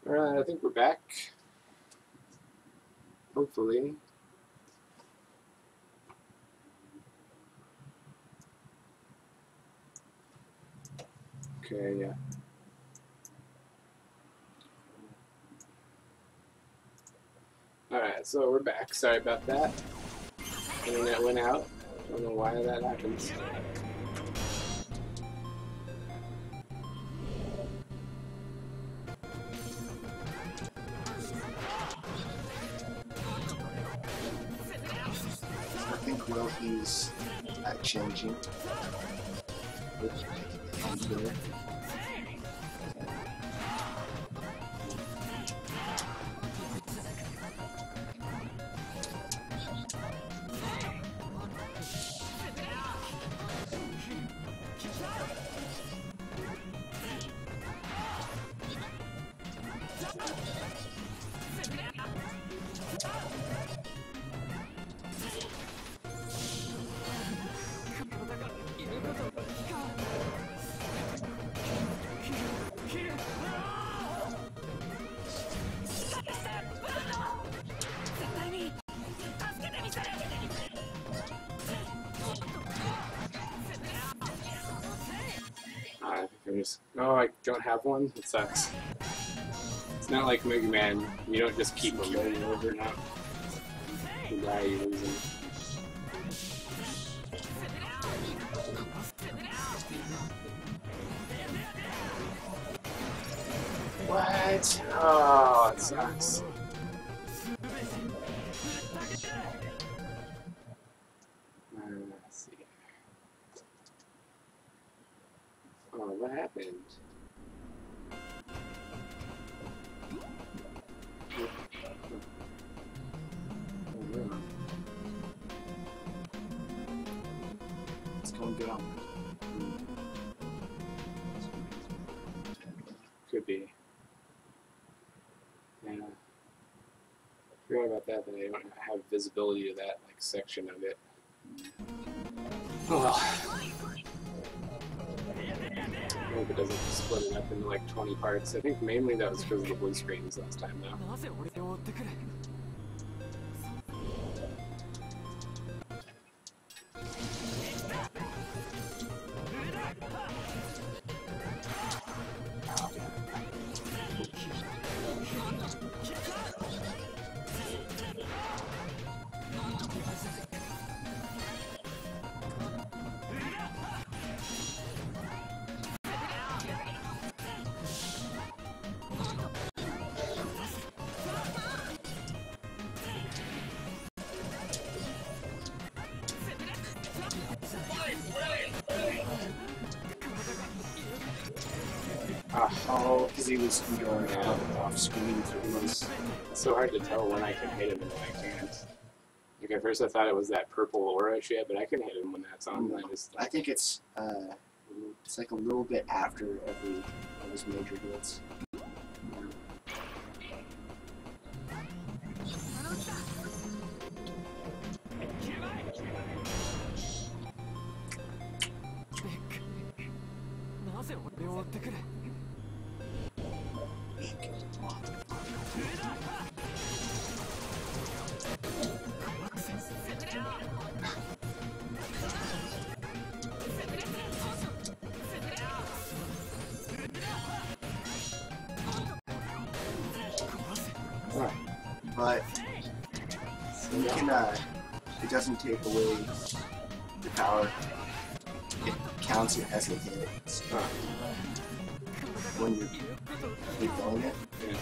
Alright, I think we're back. Hopefully. Okay, yeah. Alright, so we're back. Sorry about that. Internet went out. Don't know why that happens. I think Will he's changing. Oh, I don't have one? It sucks. It's not like Mega Man. You don't just keep them rolling over now. You die, you lose them. What? Oh, it sucks. Let's see. Oh, what happened? It's going down. Could be. Yeah. Forgot about that I don't have visibility to that like section of it. Oh well. I hope it doesn't split it up into like 20 parts. I think mainly that was because of the blue screens last time though. Oh, because he was going off screen for months. It's so hard to tell when I can hit him and when I can't. Like at first I thought it was that purple aura shit, but I can hit him when that's on. I think it's like a little bit after every of his major hits. But you can, it doesn't take away the power. It counts it as a hit. When you're refilling it. Yeah.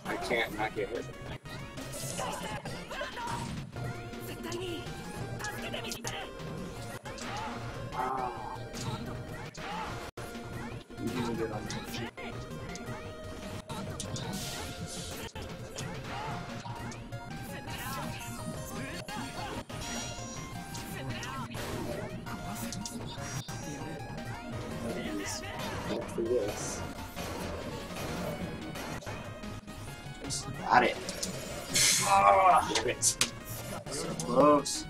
I can't not get hit. Ah. You can get on touch. For this. Got it. Oh, damn it. So close.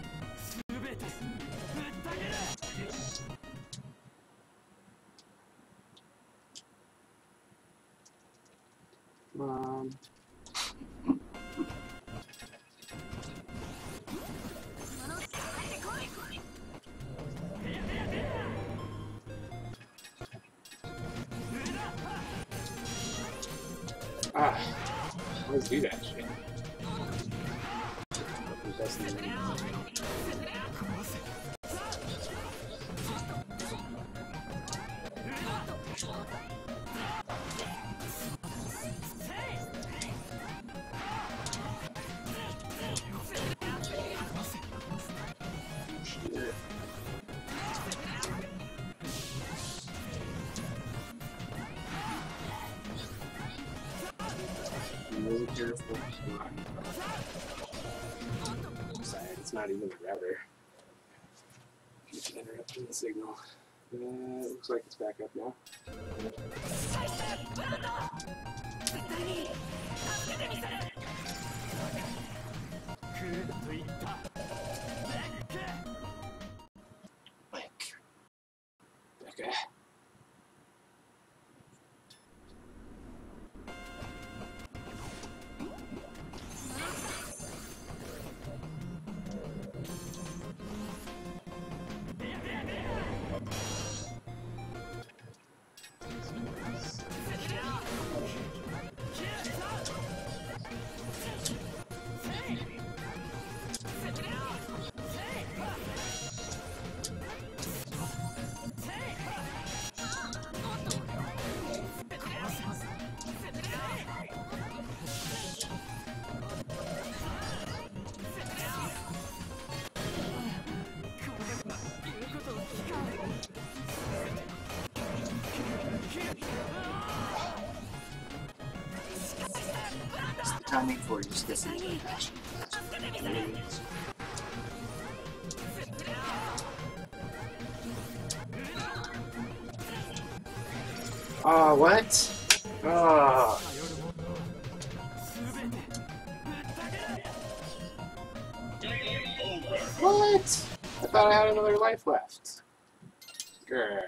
Ah, always do that shit. Fucking shit. Really careful. Sorry, it's not even the router. Keeps interrupting the signal. Looks like it's back up now. Okay. Timing for it just gets into passion. Oh, what? Oh. What? I thought I had another life left. Grr.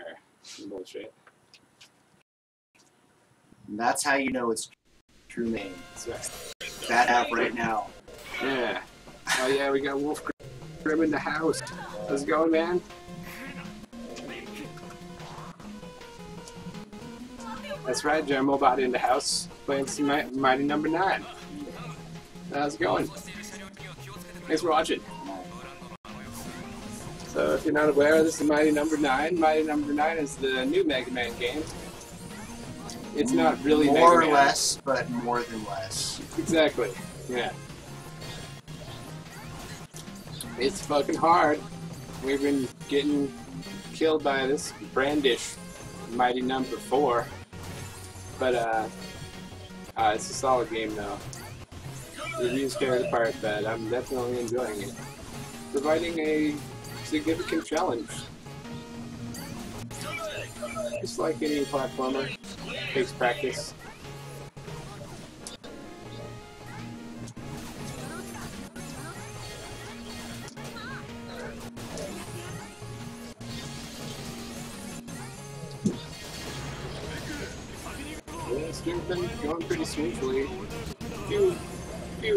Bullshit. And that's how you know it's true name. That's right. That app right now. Yeah. Oh yeah, we got Wolf Grim in the house. How's it going, man? That's right, Jeremobot in the house, playing some Mighty Number 9. How's it going? Thanks for watching. So if you're not aware, this is Mighty Number 9. Mighty Number 9 is the new Mega Man game. It's not really more Mega or Man. less, but more than less. Exactly. Yeah. It's fucking hard. We've been getting killed by this brandish Mighty Number 4. But it's a solid game though. The reviews tear it apart, but I'm definitely enjoying it. Providing a significant challenge. Just like any platformer, takes practice. Yeah, it's been going pretty smoothly. Few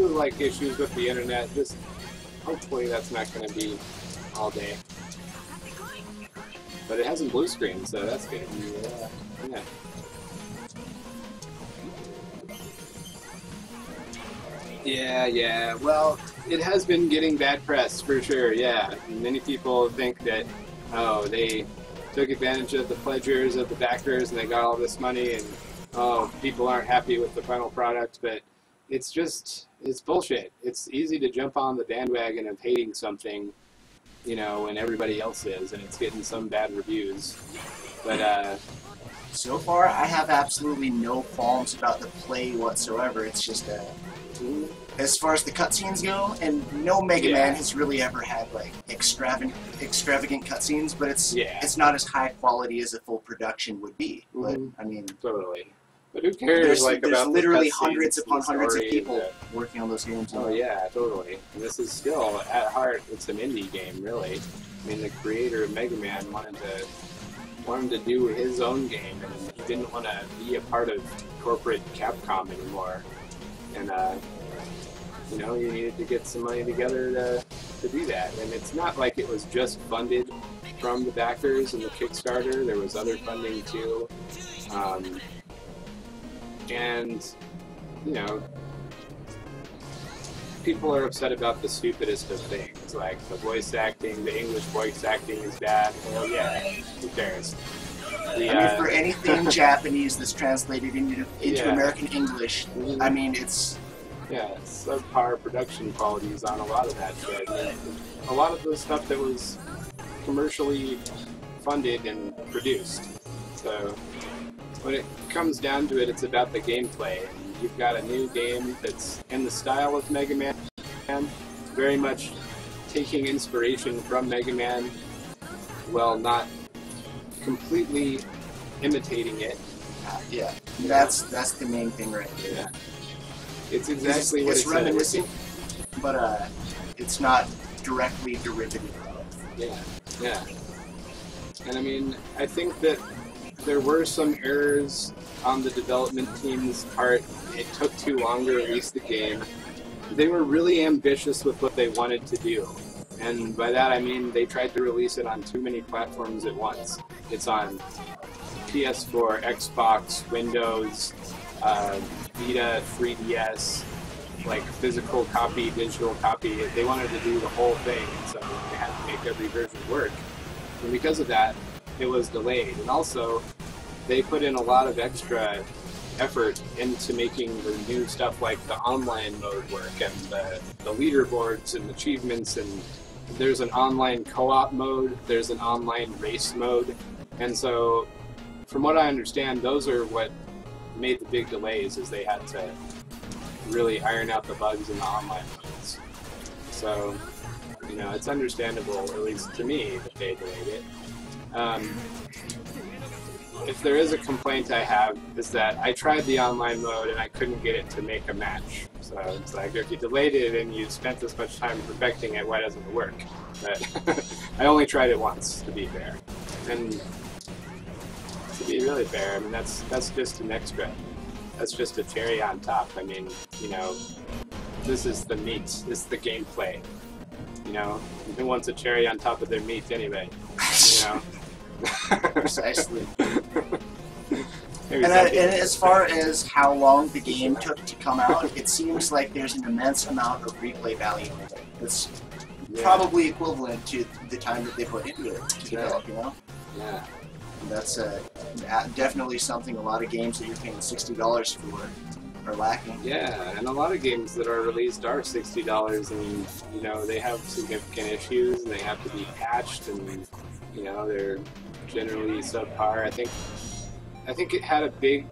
like issues with the internet. Just hopefully that's not going to be all day. But it hasn't blue screen, so that's good. Yeah. Yeah. Well, it has been getting bad press for sure. Yeah, many people think that they took advantage of the pledgers, of the backers, and they got all this money, and people aren't happy with the final product. But it's bullshit. It's easy to jump on the bandwagon of hating something, you know, when everybody else is, and it's getting some bad reviews. But so far, I have absolutely no qualms about the play whatsoever. It's just as far as the cutscenes go, and no Mega Man has really ever had like extravagant cutscenes, but it's not as high quality as a full production would be. But I mean, totally. But who cares? There's literally hundreds upon hundreds of people working on those games. Oh yeah, totally. And this is still, at heart, it's an indie game, really. I mean, the creator of Mega Man wanted to do his own game, and he didn't want to be a part of corporate Capcom anymore. and you know, you needed to get some money together to do that. And it's not like it was just funded from the backers and the Kickstarter. There was other funding too, and you know, people are upset about the stupidest of things, like the voice acting. The English voice acting is bad. Well, yeah, who cares? I mean, for anything Japanese that's translated into Yeah. American English, I mean, it's... Yeah, subpar production qualities on a lot of that shit. And a lot of the stuff that was commercially funded and produced. So when it comes down to it, it's about the gameplay. And you've got a new game that's in the style of Mega Man, very much taking inspiration from Mega Man, well, not completely imitating it. Yeah, that's the main thing right there. Yeah. It's exactly what it's it said. reminiscent, but it's not directly derivative of. Yeah, yeah. And I mean, I think that there were some errors on the development team's part. It took too long to release the game. They were really ambitious with what they wanted to do. And by that I mean they tried to release it on too many platforms at once. It's on PS4, Xbox, Windows, Vita, 3DS, like physical copy, digital copy. They wanted to do the whole thing, so they had to make every version work. And because of that, it was delayed. And also, they put in a lot of extra effort into making the new stuff like the online mode work and the leaderboards and achievements, and there's an online co-op mode, there's an online race mode, and so from what I understand, those are what made the big delays, is they had to really iron out the bugs in the online modes. So, you know, it's understandable, at least to me, that they delayed it. If there is a complaint I have, is that I tried the online mode and I couldn't get it to make a match. So it's like, if you delayed it and you spent this much time perfecting it, why doesn't it work? But I only tried it once, to be fair. And to be really fair, I mean, that's just an extra. That's just a cherry on top. I mean, you know, this is the meat. This is the gameplay. You know, who wants a cherry on top of their meat anyway? You know. Precisely. And as far as how long the game took to come out, it seems like there's an immense amount of replay value in it. It's probably equivalent to the time that they put into it to develop, you know? Yeah. And that's definitely something a lot of games that you're paying $60 for are lacking. Yeah, and a lot of games that are released are $60, and, you know, they have significant issues, and they have to be patched, and, you know, they're generally subpar. I think it had a big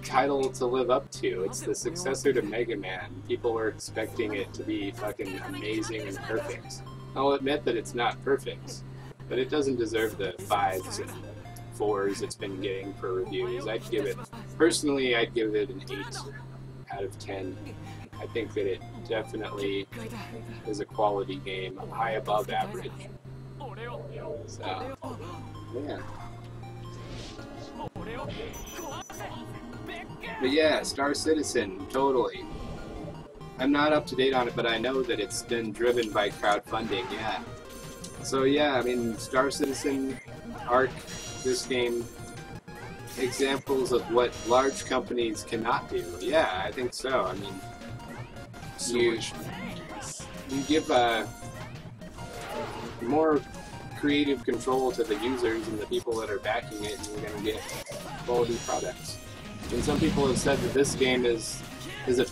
title to live up to. It's the successor to Mega Man. People were expecting it to be fucking amazing and perfect. I'll admit that it's not perfect, but it doesn't deserve the 5s and 4s it's been getting for reviews. Personally, I'd give it an 8 out of 10. I think that it definitely is a quality game, high above average. So, yeah. But yeah, Star Citizen, totally. I'm not up to date on it, but I know that it's been driven by crowdfunding, yeah. So yeah, I mean, Star Citizen, Ark, this game, examples of what large companies cannot do. Yeah, I think so. I mean, you give more creative control to the users and the people that are backing it, and you're going to get quality products. And some people have said that this game is a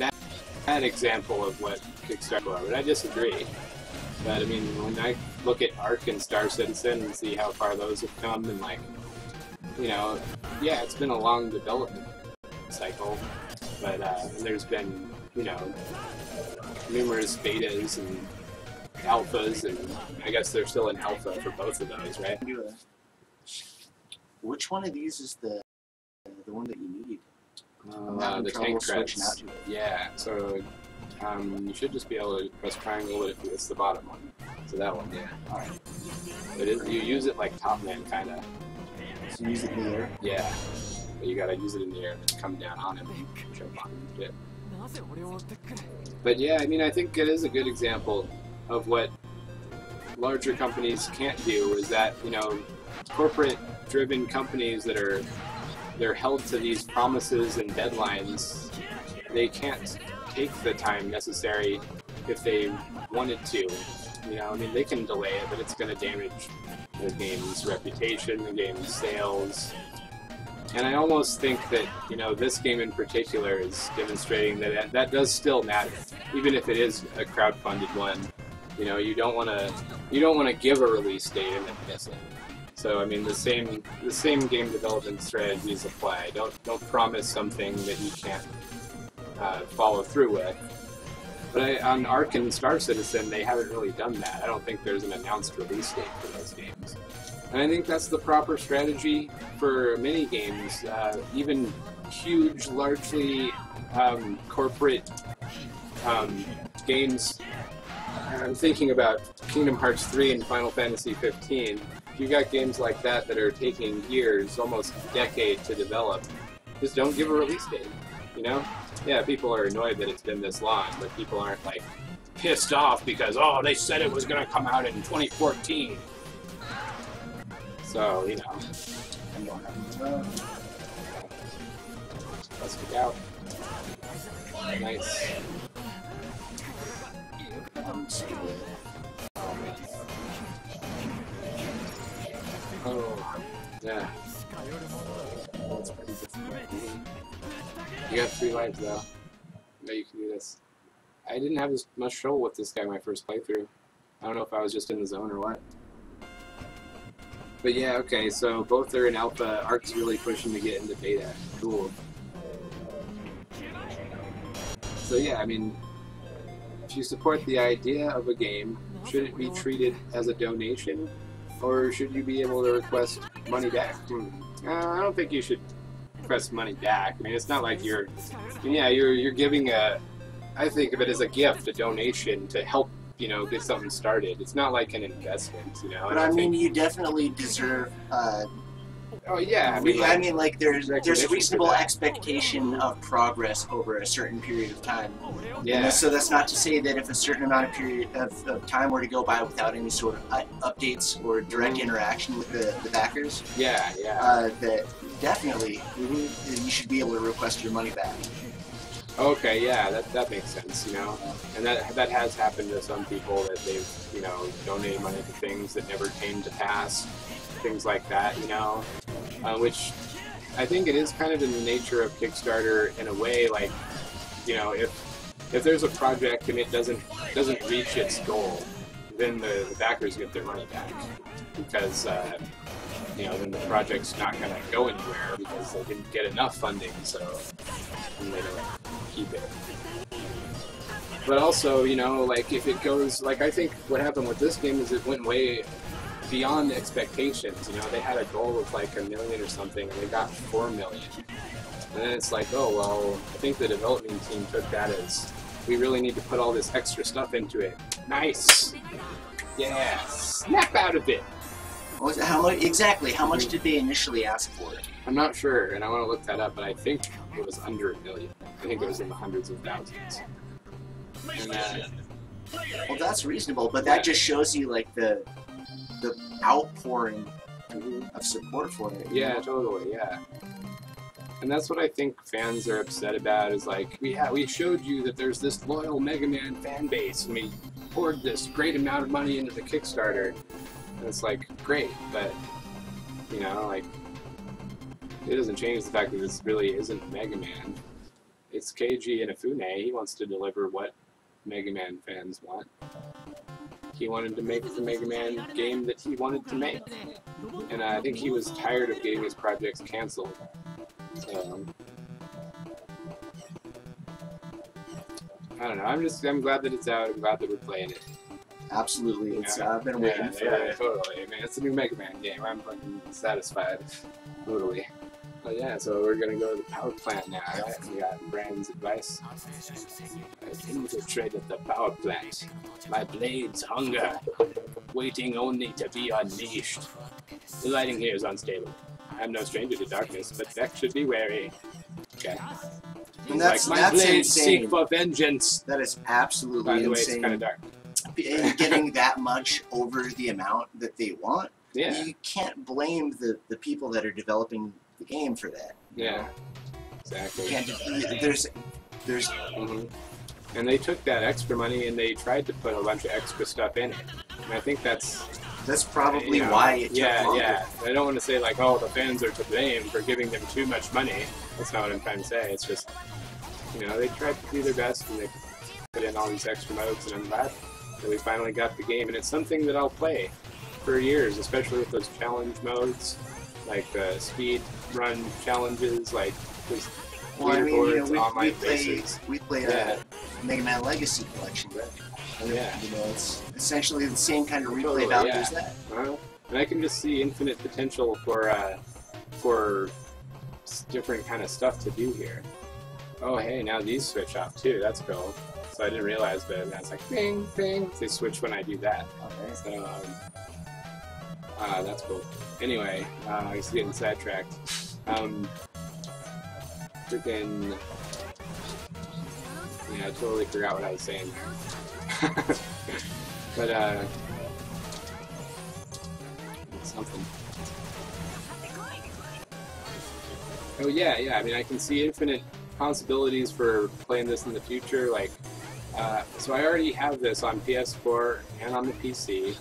bad example of what Kickstarter are, but I disagree. But I mean, when I look at Ark and Star Citizen and see how far those have come, and like, you know, yeah, it's been a long development cycle, but there's been, you know, numerous betas and alphas, and I guess there's still an alpha for both of those, right? Which one of these is the one that you need? The tank credits. Yeah, so you should just be able to press triangle if it's the bottom one. So that one, yeah. Alright. But you use it like Top Man, kind of. So use it in the air? Yeah. But you gotta use it in the air and come down on him and jump on him. Yeah. But yeah, I mean, I think it is a good example of what larger companies can't do, is that, you know, corporate-driven companies that they're held to these promises and deadlines, they can't take the time necessary if they wanted to. You know, I mean, they can delay it, but it's going to damage the game's reputation, the game's sales. And I almost think that, you know, this game in particular is demonstrating that that does still matter, even if it is a crowd-funded one. You know, you don't want to give a release date and then miss it. So I mean, the same game development strategies apply. Don't promise something that you can't follow through with. But on Ark and Star Citizen, they haven't really done that. I don't think there's an announced release date for those games. And I think that's the proper strategy for many games, even huge, largely corporate games. I'm thinking about Kingdom Hearts 3 and Final Fantasy 15. You got games like that that are taking years, almost a decade to develop. Just don't give a release date, you know? Yeah, people are annoyed that it's been this long, but people aren't, like, pissed off because, oh, they said it was going to come out in 2014. So, you know. Let's get out. Nice. Oh, yeah. That's pretty difficult. You got 3 lives though. No, you can do this. I didn't have as much trouble with this guy my first playthrough. I don't know if I was just in the zone or what. But yeah, okay, so both are in alpha. Ark's really pushing to get into beta. Cool. So yeah, I mean, if you support the idea of a game, should it be treated as a donation? Or should you be able to request money back? I don't think you should request money back. I mean, it's not like you're giving I think of it as a gift, a donation to help, you know, get something started. It's not like an investment, you know. But I mean, you definitely deserve. Oh yeah, I mean, like there's a reasonable expectation of progress over a certain period of time. Yeah. And so that's not to say that if a certain amount of time were to go by without any sort of updates or direct interaction with the backers. Yeah, that definitely you should be able to request your money back. Okay, yeah, that makes sense, you know, and that has happened to some people, that they've, you know, donated money to things that never came to pass, things like that, you know, which I think it is kind of in the nature of Kickstarter in a way. Like, you know, if there's a project and it doesn't reach its goal, then the backers get their money back, because you know, then the project's not going to go anywhere because they didn't get enough funding, so they don't keep it. But also, you know, like if it goes, like I think what happened with this game is it went way beyond expectations. You know, they had a goal of like 1 million or something, and they got 4 million. And then it's like, oh, well, I think the development team took that as, we really need to put all this extra stuff into it. Nice! Yeah, snap out of it! How much exactly? How much did they initially ask for? I'm not sure, and I want to look that up, but I think it was under 1 million. I think it was in the hundreds of thousands. And, well, that's reasonable, but that just shows you like the outpouring of support for it. Yeah, totally, yeah. And that's what I think fans are upset about, is like, we showed you that there's this loyal Mega Man fan base, and we poured this great amount of money into the Kickstarter. And it's like, great, but, you know, like, it doesn't change the fact that this really isn't Mega Man. It's Keiji Inafune. He wants to deliver what Mega Man fans want. He wanted to make the Mega Man game that he wanted to make. And I think he was tired of getting his projects canceled. So, I don't know, I'm glad that it's out. I'm glad that we're playing it. Absolutely, I've been waiting for it. Totally. I mean, it's a new Mega Man game. I'm fucking satisfied. Totally. But yeah, so we're gonna go to the power plant now, right? We got Brandon's advice. I infiltrated the power plant. My blades hunger, waiting only to be unleashed. The lighting here is unstable. I'm no stranger to darkness, but Beck should be wary. Okay. And He's like, my blades seek for vengeance. That is absolutely By the way, insane. it's kind of dark. Getting that much over the amount that they want, Yeah. you can't blame the people that are developing the game for that. Yeah. Exactly. There's And they took that extra money and they tried to put a bunch of extra stuff in it. And I think that's probably why it took longer. Yeah. I don't want to say like, oh, the fans are to blame for giving them too much money. That's not what I'm trying to say. It's just, they tried to do their best and they put in all these extra modes, and I'm glad that we finally got the game. And it's something that I'll play for years, especially with those challenge modes, like the speed run challenges, like just leaderboards, online races. We played Mega Man Legacy Collection, right? Yeah. It's essentially the same kind of replay value as that. And I can just see infinite potential for different kind of stuff to do here. Oh, hey, now these switch off too. That's cool. So I didn't realize, but it's like bing, bing. They switch when I do that. Okay. So that's cool. Anyway, I was getting sidetracked. Freaking. Yeah, I totally forgot what I was saying there. But, it's something. Oh, yeah, I mean, I can see infinite possibilities for playing this in the future. Like, so I already have this on PS4 and on the PC.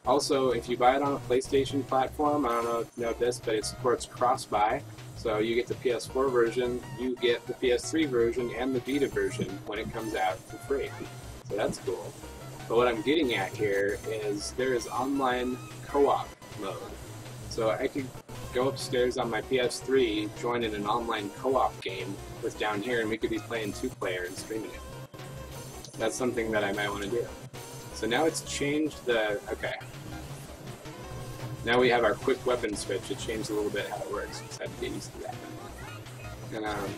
Also, if you buy it on a PlayStation platform, I don't know if you know this, but it supports cross-buy. So you get the PS4 version, you get the PS3 version, and the Vita version when it comes out for free. So that's cool. But what I'm getting at here is there is online co-op mode. So I could go upstairs on my PS3, join in an online co-op game with down here, and we could be playing 2-player and streaming it. That's something that I might want to do. So now it's changed the... Okay. Now we have our quick weapon switch. It changed a little bit how it works. Just have to get used to that. And, oh.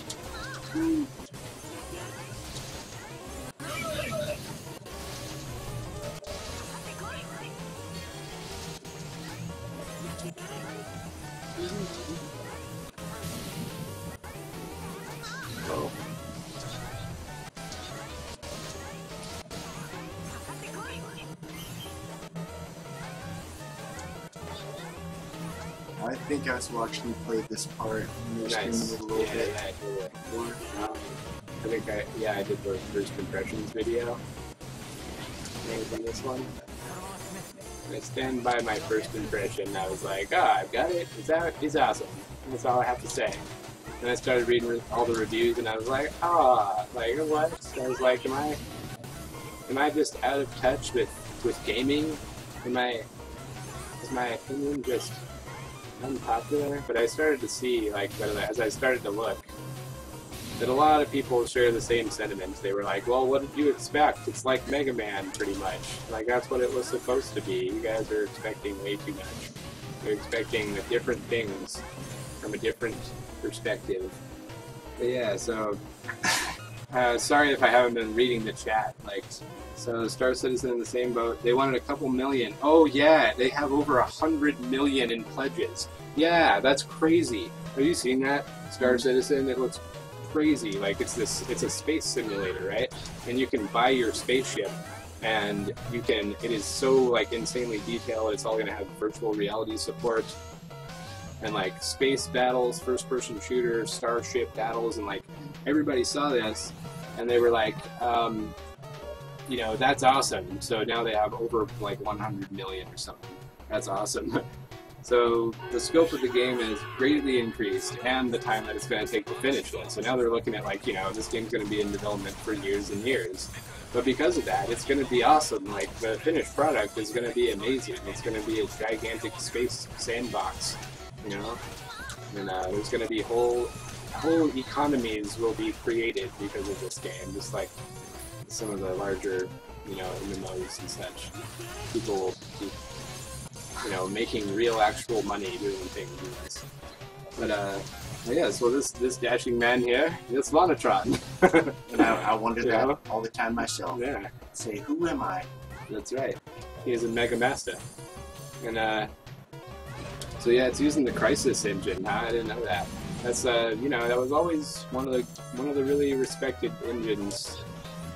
I think I was watching you play this part. You were streaming it a little bit. I think I did the first impressions video. Maybe this one. And I stand by my first impression. I was like, I've got it. It's awesome. That's all I have to say. And I started reading all the reviews, and I was like, like what? I was like, am I just out of touch with gaming? Is my opinion just unpopular? But I started to see, like, as I started to look, that a lot of people share the same sentiments. They were like, well, what did you expect? It's like Mega Man, pretty much. Like, that's what it was supposed to be. You guys are expecting way too much. You're expecting different things from a different perspective. But yeah, so... sorry if I haven't been reading the chat. Like, so Star Citizen in the same boat. They wanted a couple million. Oh yeah, they have over 100 million in pledges. Yeah, that's crazy. Have you seen that? Star Citizen? It looks crazy. Like it's a space simulator, right? And you can buy your spaceship, and you can. It is so like insanely detailed. It's all gonna have virtual reality support. And like space battles, first-person shooter, starship battles, and like everybody saw this, and they were like, that's awesome. So now they have over like 100 million or something. That's awesome. So the scope of the game is greatly increased, and the time that it's going to take to finish it. So now they're looking at like, this game's going to be in development for years and years. But because of that, it's going to be awesome. Like the finished product is going to be amazing. It's going to be a gigantic space sandbox. And there's going to be whole economies will be created because of this game, just like some of the larger, MMOs and such. People will keep, making real, actual money doing things like this. But yeah, so this dashing man here, it's Lonotron. And I wondered that all the time myself. Yeah. Say, who am I? That's right. He is a Mega Master. And so yeah, it's using the Crisis engine. I didn't know that. That's you know, that was always one of the really respected engines.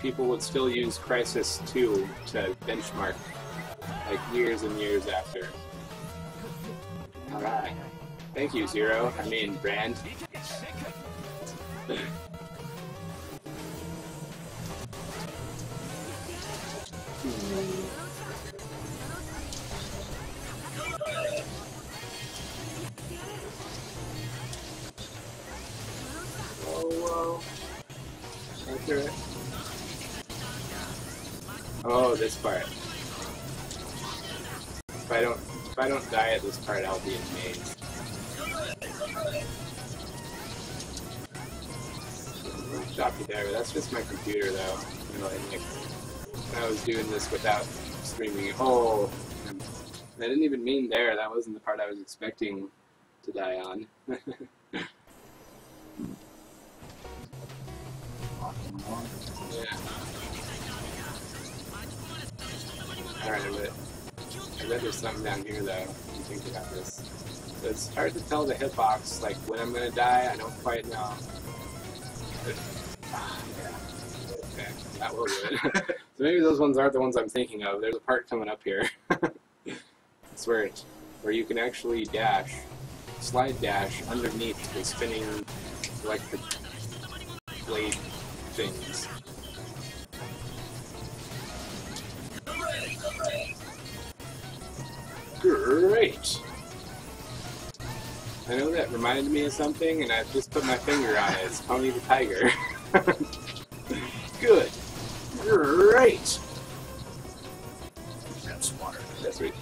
People would still use Crysis 2 to benchmark, like years and years after. All right, thank you, Zero. I mean, Brand. Oh, whoa. Okay. Oh, this part. If I don't die at this part, I'll be amazed. Stop you there, but that's just my computer, though. You know, like, when I was doing this without streaming. Oh, I didn't even mean there. That wasn't the part I was expecting to die on. Yeah. Alright, I bet there's something down here, though, if you think about this. So it's hard to tell the hitbox, like, when I'm gonna die, I don't quite know. But, yeah. Okay, that will do it. So maybe those ones aren't the ones I'm thinking of. There's a part coming up here. It's where you can actually dash, slide dash underneath the spinning electric blade things. Great! I know that reminded me of something, and I've just put my finger on it. It's Tony the Tiger. Good! Great! That's water. That's sweet.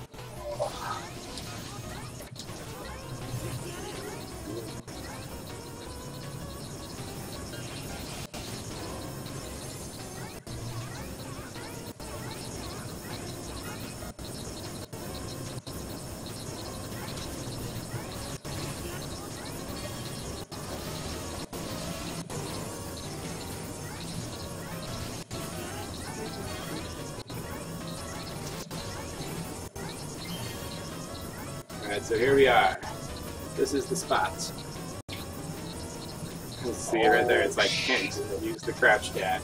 Alright, so here we are. This is the spot. Let's see it right there. It's like hint. Use the crouch dash.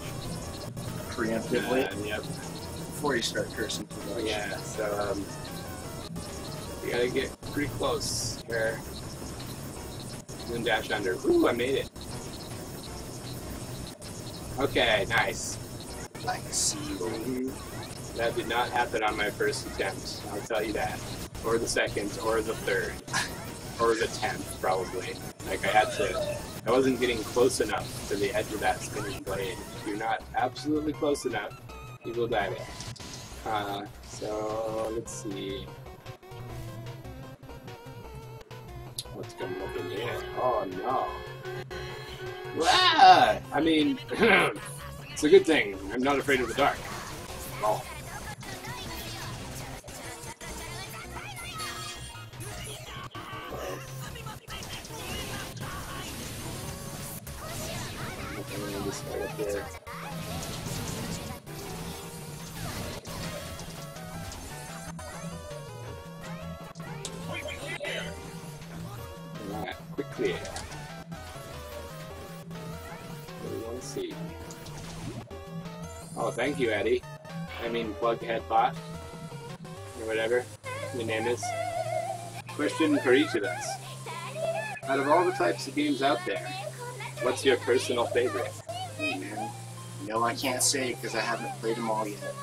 Preemptively? Yep. Before you start cursing too much. Yeah, so we gotta get pretty close here. And then dash under. Ooh, I made it. Okay, nice. Like a seal. That did not happen on my first attempt, I'll tell you that. Or the second, or the third. Or the 10th, probably. Like, I wasn't getting close enough to the edge of that spinning blade. If you're not absolutely close enough, you will die there. So, let's see. What's coming up in here? Oh, no. Ah! I mean, it's a good thing. I'm not afraid of the dark. Oh. This guy up there. Alright, quick clear. What do we want to see? Oh, thank you, Eddie. I mean, Plughead Bot. Or whatever the name is. Question for each of us. Out of all the types of games out there, what's your personal favorite? Man. No, I can't say because I haven't played them all yet.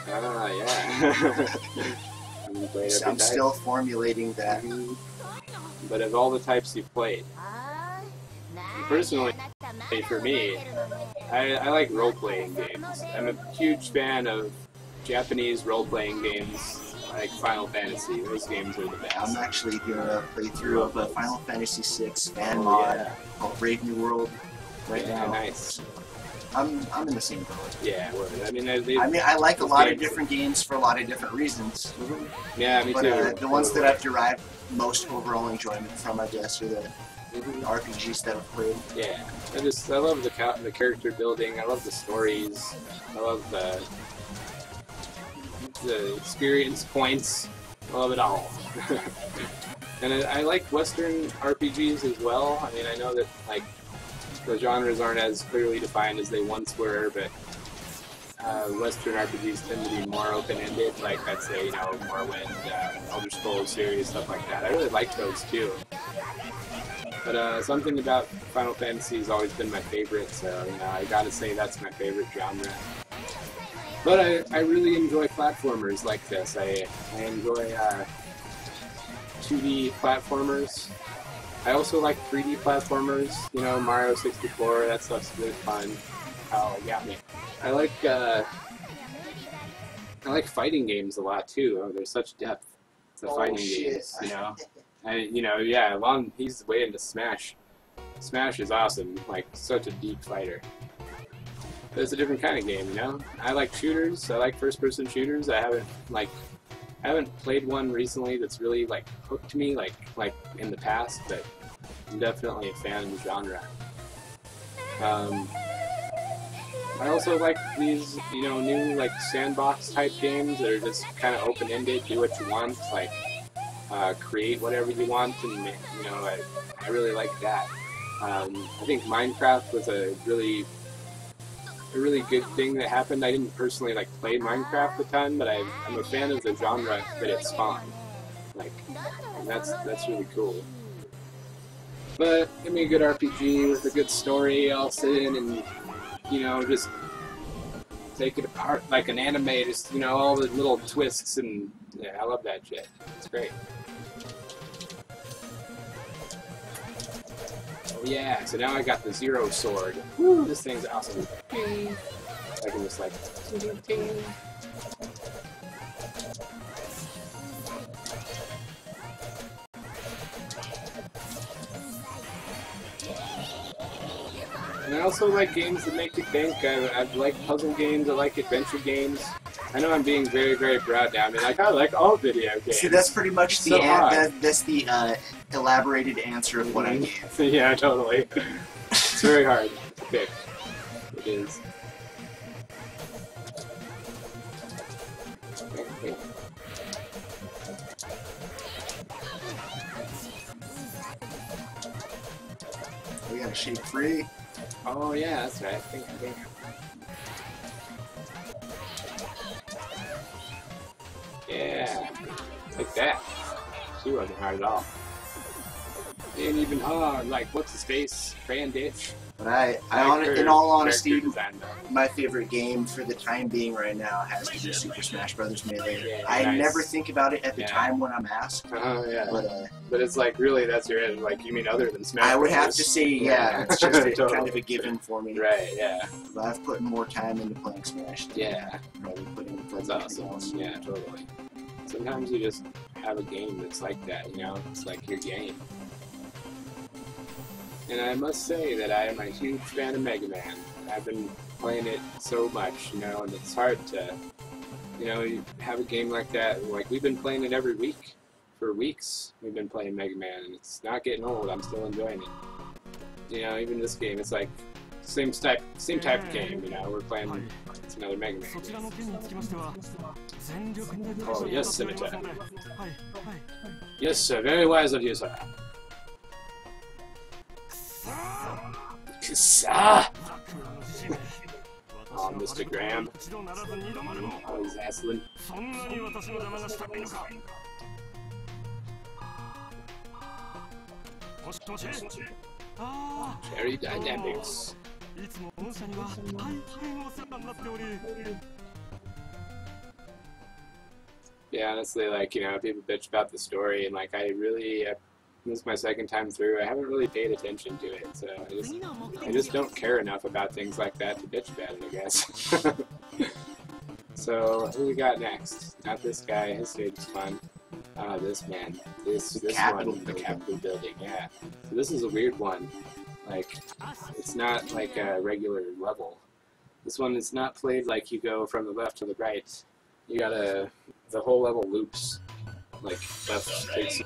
Ah, yeah. I'm still formulating that. But of all the types you've played, personally, for me, I like role-playing games. I'm a huge fan of Japanese role-playing games like Final Fantasy. Those games are the best. I'm actually doing a playthrough of a Final Fantasy VI fan mod called Brave New World right now. Nice. I'm in the same boat. Yeah, I mean, I like a lot of different games for a lot of different reasons. Yeah, me too. The ones that I've derived most overall enjoyment from, I guess, are the RPGs that I've played. Yeah, I love the character building. I love the stories. I love the experience points. I love it all. And I like Western RPGs as well. I mean, I know that like the genres aren't as clearly defined as they once were, but Western RPGs tend to be more open-ended. Like I'd say, you know, Morrowind, Elder Scrolls series, stuff like that. I really like those too. But something about Final Fantasy has always been my favorite, so you know, I gotta say that's my favorite genre. But I really enjoy platformers like this. I enjoy 2D platformers. I also like 3D platformers. You know, Mario 64. That stuff's really fun. Oh, you got me. I like fighting games a lot too. Oh, there's such depth to fighting games. You know. And, you know, yeah, he's way into Smash. Smash is awesome, like, such a deep fighter. But it's a different kind of game, you know? I like shooters, I like first-person shooters. I haven't played one recently that's really, like, hooked me, like in the past, but I'm definitely a fan of the genre. I also like these, you know, new, like, sandbox-type games that are just kind of open-ended, do what you want, like, create whatever you want, and you know, I really like that. I think Minecraft was a really good thing that happened. I didn't personally like play Minecraft a ton, but I'm a fan of the genre that it spawned. Like, and that's really cool. But give me a good RPG with a good story. I'll sit in and, you know, just take it apart like an anime. Just, you know, all the little twists, and yeah, I love that shit. It's great. Yeah, so now I got the Zero Sword. Woo, this thing's awesome. I can just like ting, ting. And I also like games that make you think. I like puzzle games, I like adventure games. I know I'm being very, very broad now. I mean, I kind of like all video games. See, that's pretty much the that's the elaborated answer of what I gave. Yeah, totally. It's very hard to pick. It is. We got a shape free. Oh yeah, that's right. I think. Yeah, like that. She wasn't hard at all. Ain't even hard. Like, what's his face? Banditch. But in all honesty, my favorite game for the time being right now has to be Super Smash Bros. Melee. Yeah, I never think about it at the time when I'm asked. Yeah. But it's like, really, that's your end. Like, you mean other than Smash Bros? I would have to say, yeah, it's just totally. Kind of a given for me. Right, yeah. But I've put more time into playing Smash than probably putting into playing that's awesome. Yeah, totally. Sometimes you just have a game that's like that, you know? It's like your game. And I must say that I am a huge fan of Mega Man. I've been playing it so much, you know, and it's hard to, you know, you have a game like that. Like, we've been playing it every week. For weeks, we've been playing Mega Man, and it's not getting old. I'm still enjoying it. You know, even this game, it's like, same type of game, you know, we're playing, it's another Mega Man. Oh, yes, Senator. Yes, sir, very wise of you, sir. Kassa! Oh, Mr. Graham. Oh, he's Aslan. Cherry Dynamics. Yeah, honestly, like, you know, people bitch about the story, and like, I really, this is my second time through, I haven't really paid attention to it, so I just don't care enough about things like that to bitch about it, I guess. So, who we got next? Not this guy, his stage is fun. This man. This one, the Capitol building, yeah. So this is a weird one. Like, it's not like a regular level. This one is not played like you go from the left to the right. You gotta, the whole level loops. Like, left takes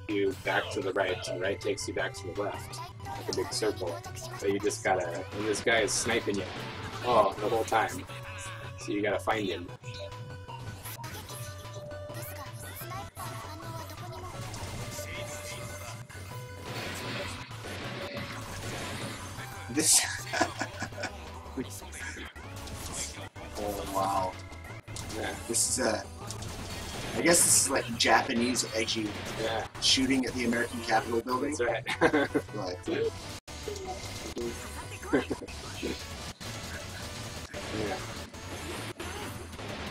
you back to the right takes you back to the left. Like a big circle. So you just gotta, and this guy is sniping you. Oh, the whole time. So you gotta find him. This. Oh wow. Yeah. This is I guess this is like Japanese edgy Yeah. shooting at the American Capitol building. That's right. Like, Yeah.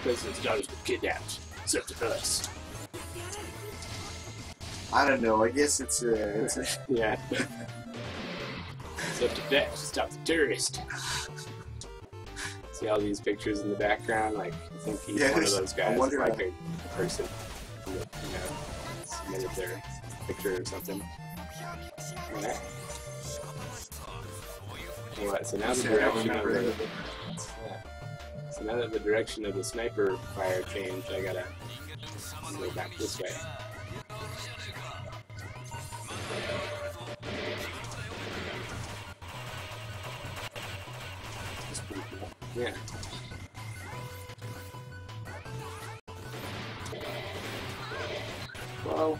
President's daughters were kidnapped. Except to us. I don't know. I guess it's a Yeah. It's up to Dex to stop the terrorist. See all these pictures in the background? Like, I think he's one of those guys. I wonder Like a person who, submitted their picture or something. Alright. Alright, so now the direction of the... So now that the direction of the sniper fire changed, I gotta go back this way. That's pretty cool. Yeah. Well,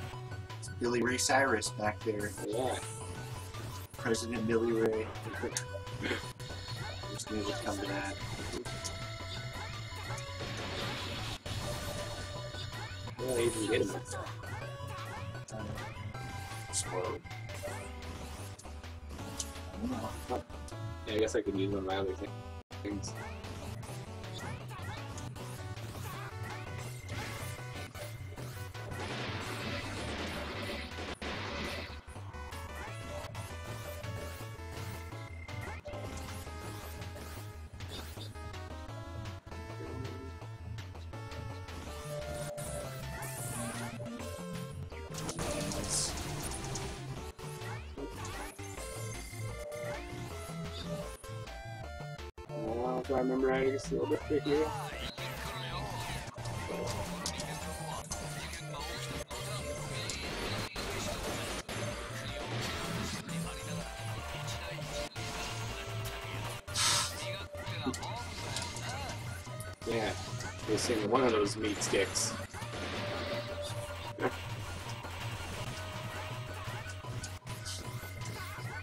it's Billy Ray Cyrus back there. yeah. President Billy Ray. Just knew it would come to that. Well, I even get him. Spoiled. Yeah, I guess I could use one of my other things. Well, if I remember right, I guess a little bit trickier. Yeah, missing one of those meat sticks.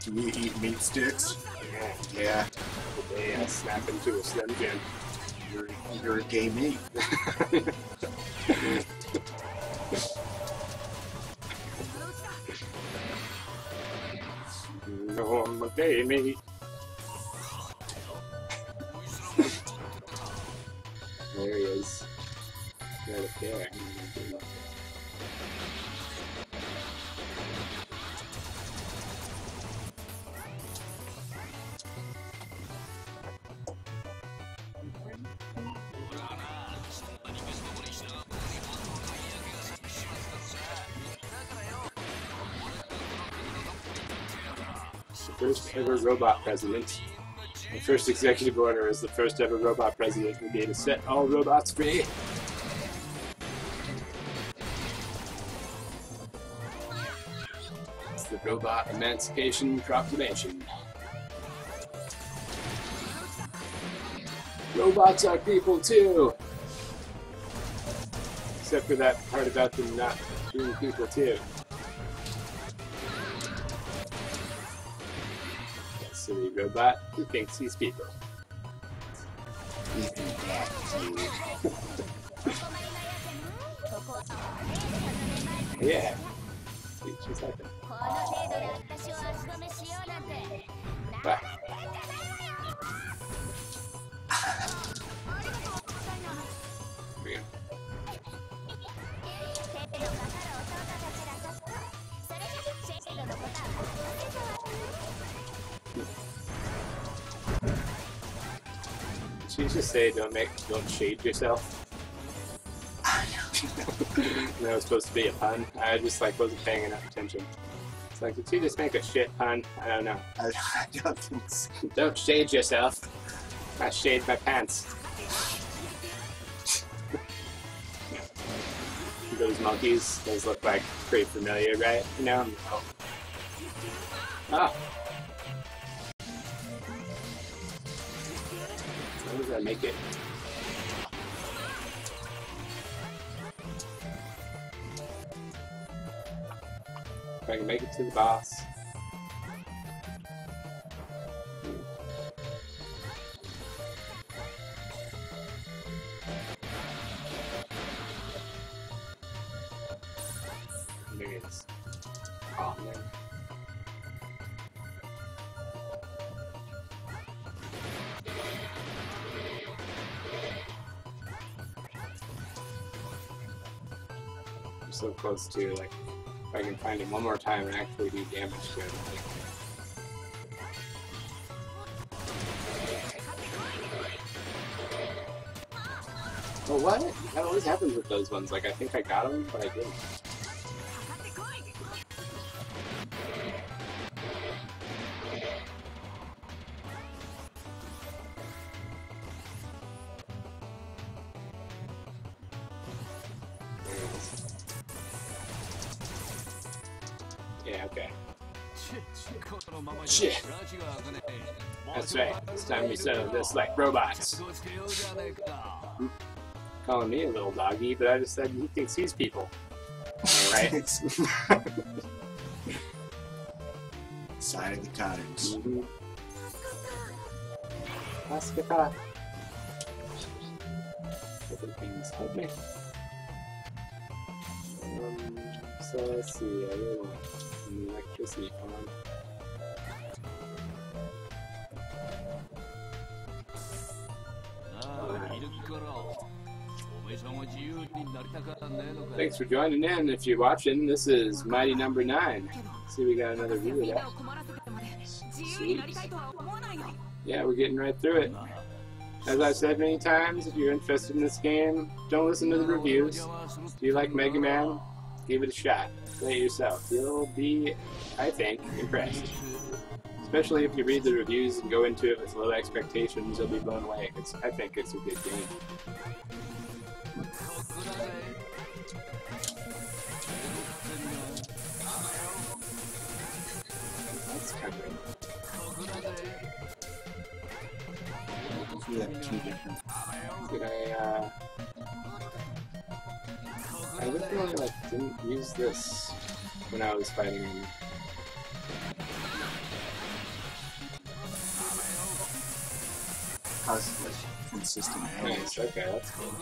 Do you eat meat sticks? Yeah. Yeah. They snap into a Slim Jim. You're a gay meat. No, I'm a gay meat. There he is. Right up there. First ever robot president. The first executive order is the first ever robot president who gave to set all robots free. It's the Robot Emancipation Proclamation. Robots are people too! Except for that part about them not being people too. Silly robot who thinks he's people. Even that, dude. Yeah. Just like that. Bah. Here Did she just say don't shade yourself? That was supposed to be a pun. I just wasn't paying enough attention. It's like, did she just make a shit pun? I don't know. I don't think so. Don't shade yourself. I shade my pants. Those monkeys, those look like pretty familiar, right? You know? Oh. Ah. How does that make it? If I can make it to the boss. maybe it's on there. I'm so close to, like, if I can find him one more time and actually do damage to him. Oh, what? That always happens with those ones. Like, I think I got him, but I didn't. Yeah, okay. Shit. That's right. It's time we settle this like robots. Calling me a little doggy, but I just said he thinks he's people. Alright? Side of the cards. Asuka. Different things help me. So let's see, I really want an electricity farm. Thanks for joining in. If you're watching, this is Mighty Number 9. See, we got another view of that. Sweet. Yeah, we're getting right through it. As I've said many times, if you're interested in this game, don't listen to the reviews. If you like Mega Man, give it a shot. Play it yourself. You'll be, I think, impressed. Especially if you read the reviews and go into it with low expectations, you'll be blown away. I think it's a good game. That's kind of... We have two different. Did I literally like didn't use this when I was fighting him. How's like consistent damage? Nice, okay, that's cool.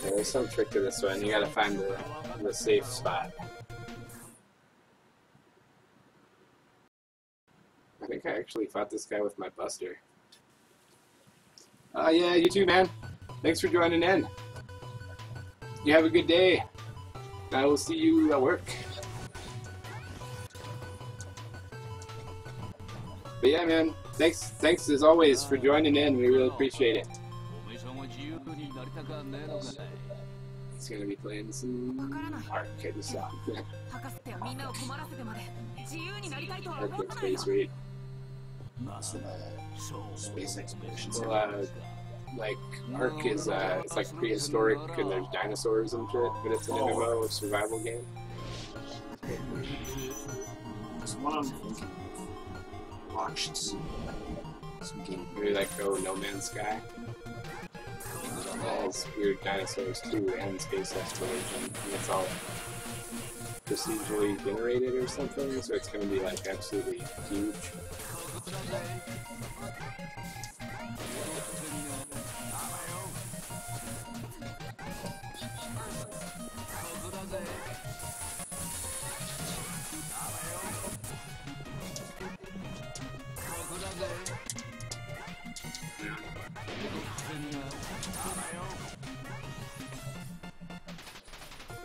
There's some trick to this one. You gotta find the safe spot. I think I actually fought this guy with my Buster. Yeah, you too, man. Thanks for joining in. You have a good day. I will see you at work. But yeah, man, thanks as always for joining in. We really appreciate it. He's gonna be playing some arcade stuff. Arcade Space Raid. Space exploration. Well, like Ark is it's like prehistoric and there's dinosaurs and shit, but it's an MMO survival game. There's one I'm thinking. Watched some game. Maybe like No Man's Sky. It has weird dinosaurs too and space exploration, and it's all procedurally generated or something, so it's gonna be like absolutely huge.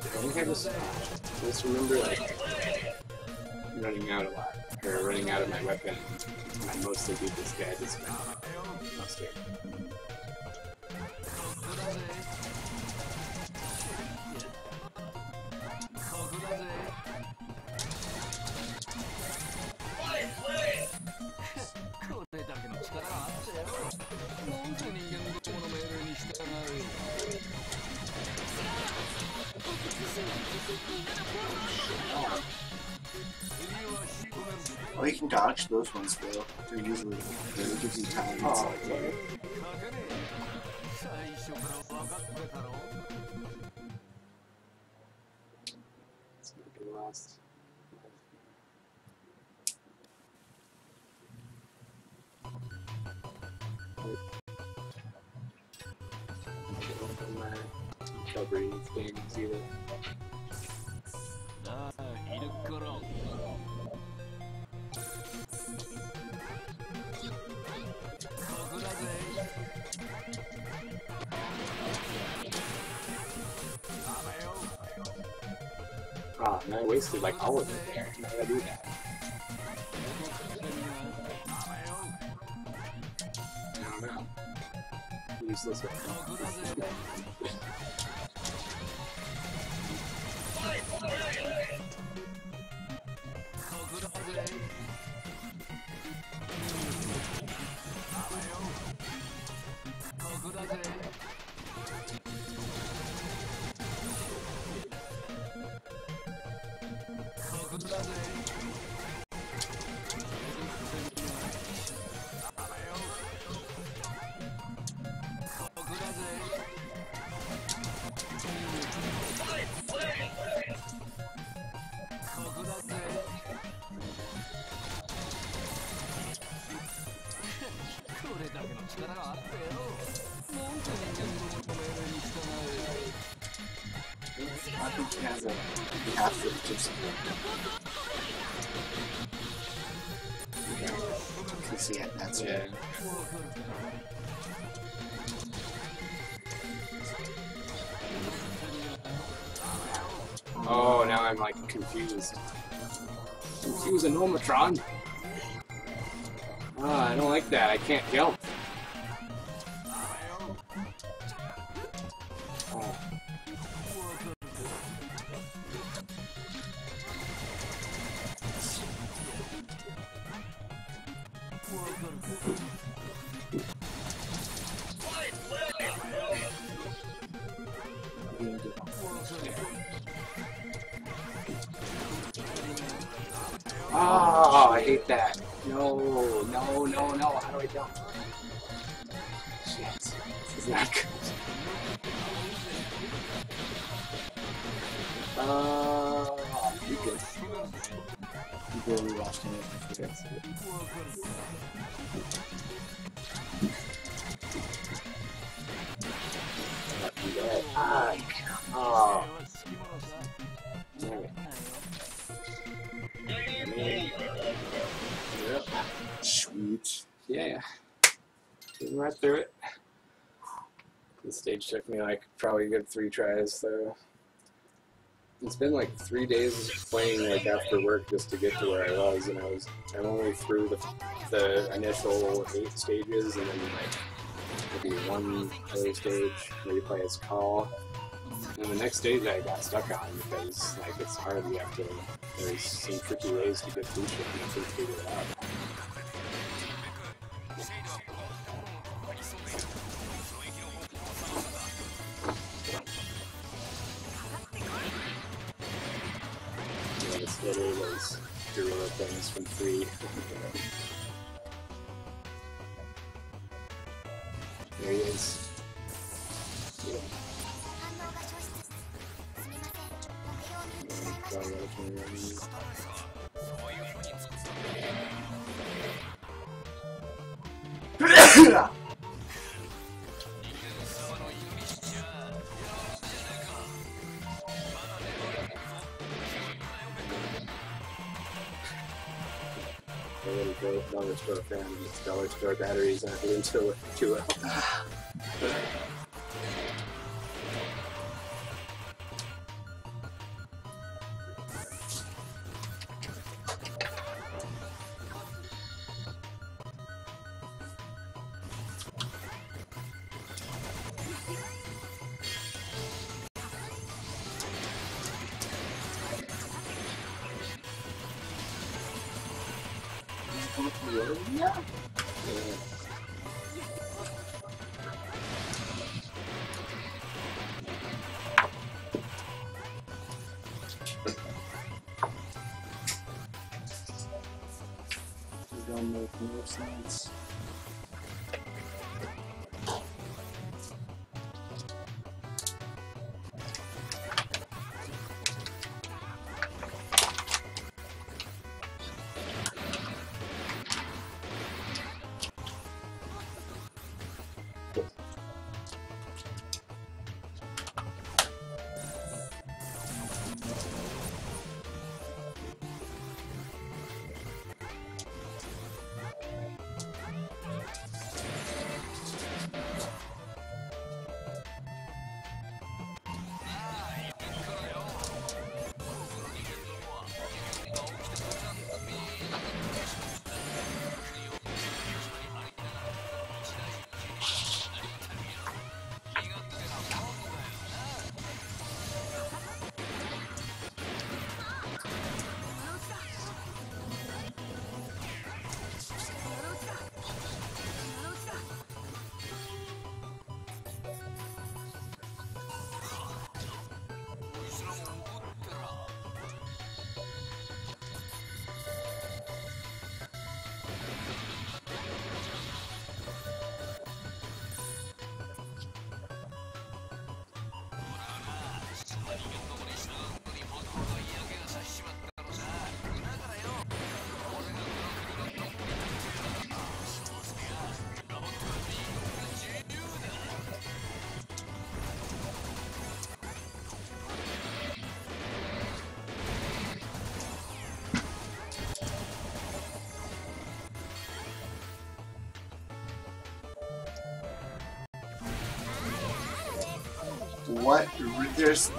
I think I just remember like running out a lot, or running out of my weapon. I mostly beat this guy just with Buster. Well, you can dodge those ones though. They're usually they give you time. Oh, okay. It's gonna be lost. recovery games either. Oh, and I wasted like all of it there. How did I do that? I don't know. Useless one. I think he has a half of just. You can see it, that's it. Oh, now I'm like confused. Confuse a Lonotron? Ah, I don't like that. I can't jump. Oh. Oh, I hate that. No, no, no, no. How do I jump? Shit. This is not good. You good. You barely watched it. That's it. Ah, oh. Damn it. Yep. Sweet. Yeah. Getting right through it. This stage took me like probably a good 3 tries, so it's been like 3 days playing like after work just to get to where I was, and I'm only through the initial 8 stages, and then like maybe one other stage where you play as Call. And the next stage I got stuck on because like it's hard. You have to. There's some tricky ways to get through shit and you have to figure it out. Yeah, it's literally those gorilla things from 3. There he is. Yeah. Dollar store fan, dollar store batteries aren't doing too well. Yeah. You don't make no sense.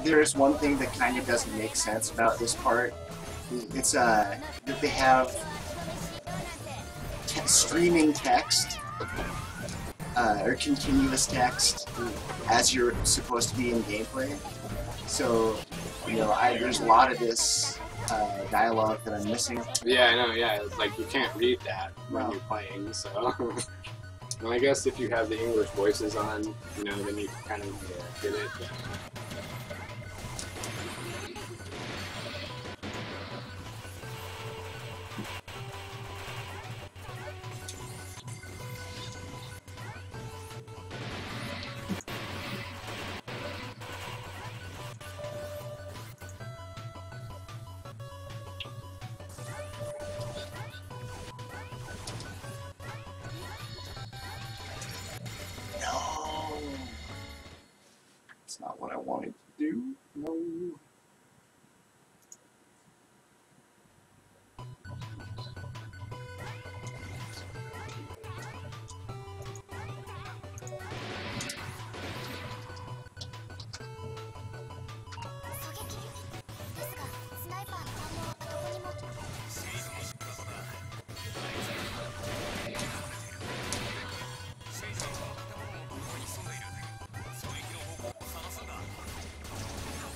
there's one thing that kind of doesn't make sense about this part. It's that they have streaming text or continuous text as you're supposed to be in gameplay. So you know, there's a lot of this dialogue that I'm missing. Yeah, I know. Yeah, it's like you can't read that when you're playing. So, well, I guess if you have the English voices on, you know, then you can kind of get it. That's not what I wanted to do. No.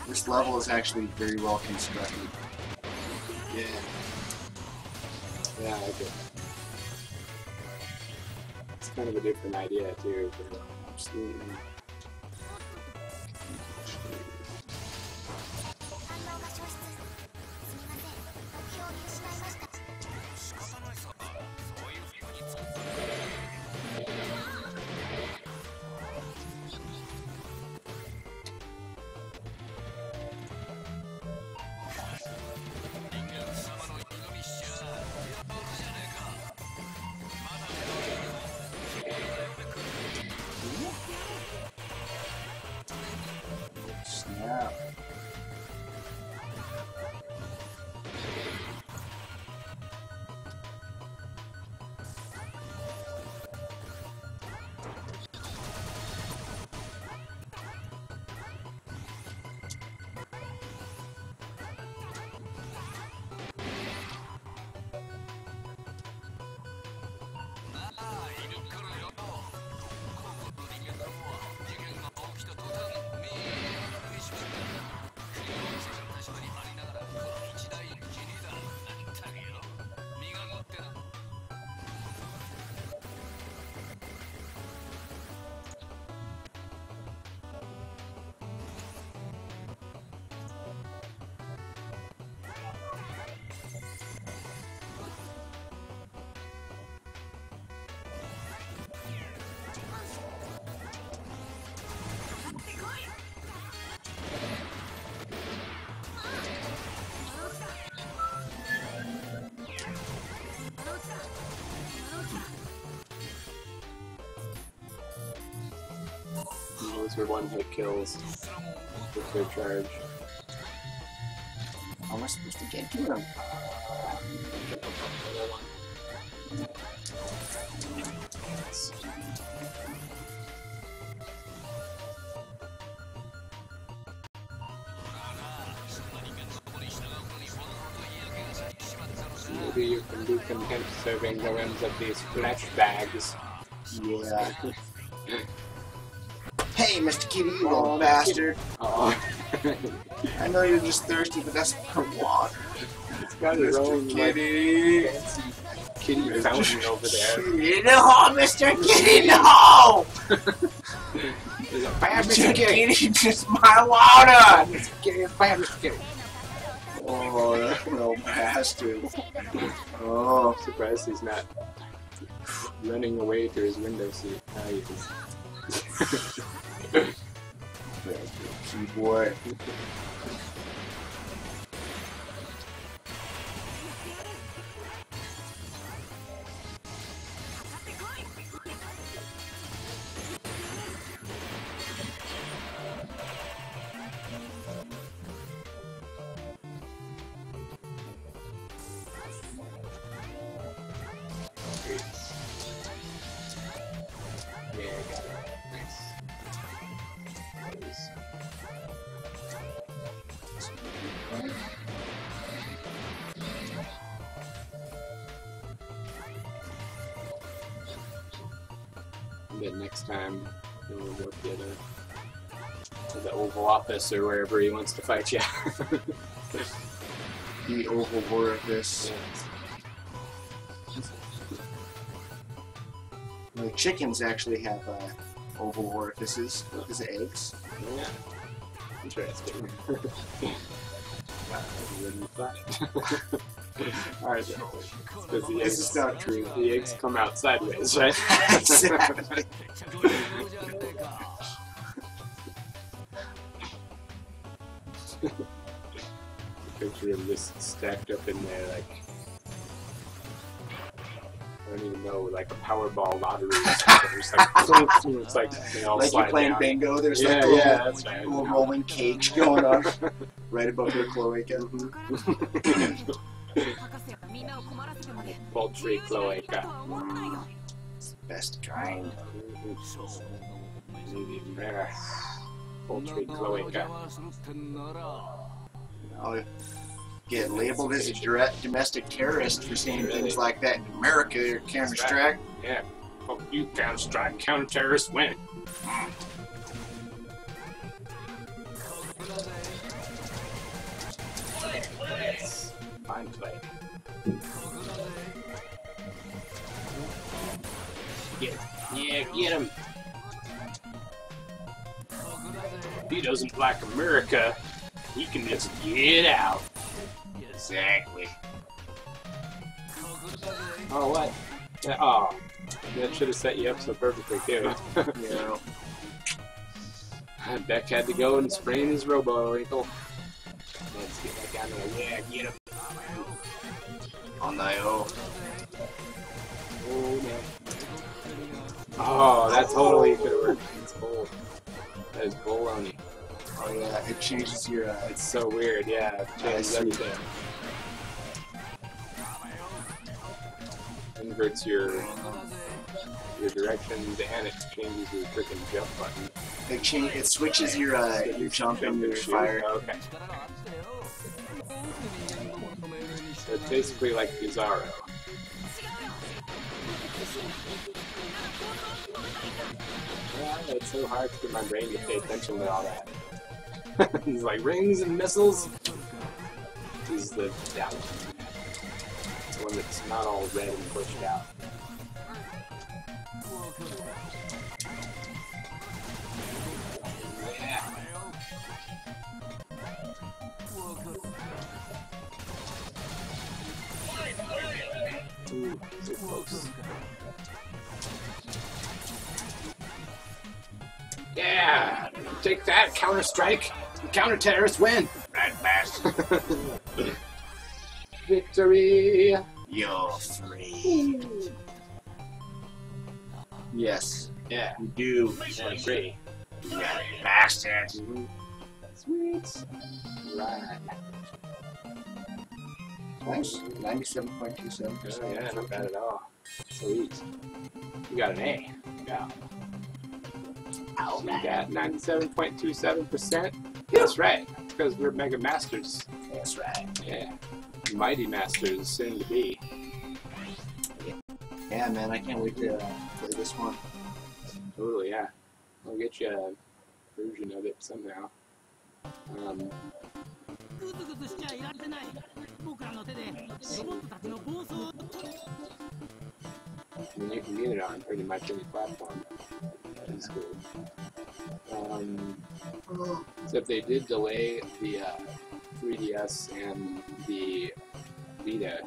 This level is actually very well constructed. Yeah. Yeah, I like it. It's kind of a different idea too. Absolutely. Snap. Those are one-hit kills with their charge. How am I supposed to get to him? Maybe you can do content serving the rims of these flesh bags. Yeah. Hey, Mr. Kitty, you little bastard. Oh. I know you're just thirsty, but that's for water. It's got its own Kitty. kitty fountain over there. Kitty, no, Mr. Kitty, no! There's a bad Mr. Mr. Kitty. Kitty, just my water! Mr. Kitty, it's bad Mr. Kitty. Oh, that little bastard. Oh. I'm surprised he's not running away to his window seat. Now he is. Keyboard. Yeah, I got it. Nice. Then next time, we'll go to the Oval Office or wherever he wants to fight you. The Oval Orifice. The chickens actually have oval orifices because of eggs. Yeah. Interesting. Alright, this is not true. The eggs come out sideways, right? Exactly. Picture of this stacked up in there, like, I don't even know, like a Powerball lottery or something. It's like they all like slide you're playing down. bingo, there's Yeah, like a little, that's right. little rolling cage going on right above your cloaca. Poultry cloaca. It's the best kind. Poultry cloaca. I'll get labeled as a domestic terrorist for saying things like that in America or Counter-Strike. Yeah. Fuck you, Counter-Strike. Counter-terrorists win. Yes. Fine play. Get him. Yeah, get him. If he doesn't like America, he can just get out. Exactly. Oh, what? Yeah, oh, that should have set you up so perfectly, too. Yeah. Beck had to go and sprain his robo ankle. Let's get that guy there. Yeah, get him. On the O. Oh, man. Oh, that totally could have worked. It's bull. That is baloney. Oh yeah, it changes your. It's so weird, yeah. It changes everything. Inverts your directions and it changes your freaking jump button. It switches your jump and your fire. Okay. So it's basically like Bizarro. Yeah, it's so hard to get my brain to pay attention to all that. It's like rings and missiles. This is the down one. The one that's not all red and pushed out. Yeah. Ooh, so close. Yeah! Take that, Counter-Strike! Counter-terrorists win! Right, bastard! Victory! You're free. Yes. Yeah. You do. And free. You bastard. Sweet. Right. Nice. 97.27%. Oh, yeah, not bad at all. Sweet. You got an A. Yeah. So you got 97.27%. That's right. That's because we're Mega Masters. That's right. Yeah. Mighty Masters, soon to be. Yeah, man, I can't wait to play this one. Totally, yeah. I'll get you a version of it somehow. I mean, you can get it on pretty much any platform. That's cool. Except they did delay the 3DS and the Vita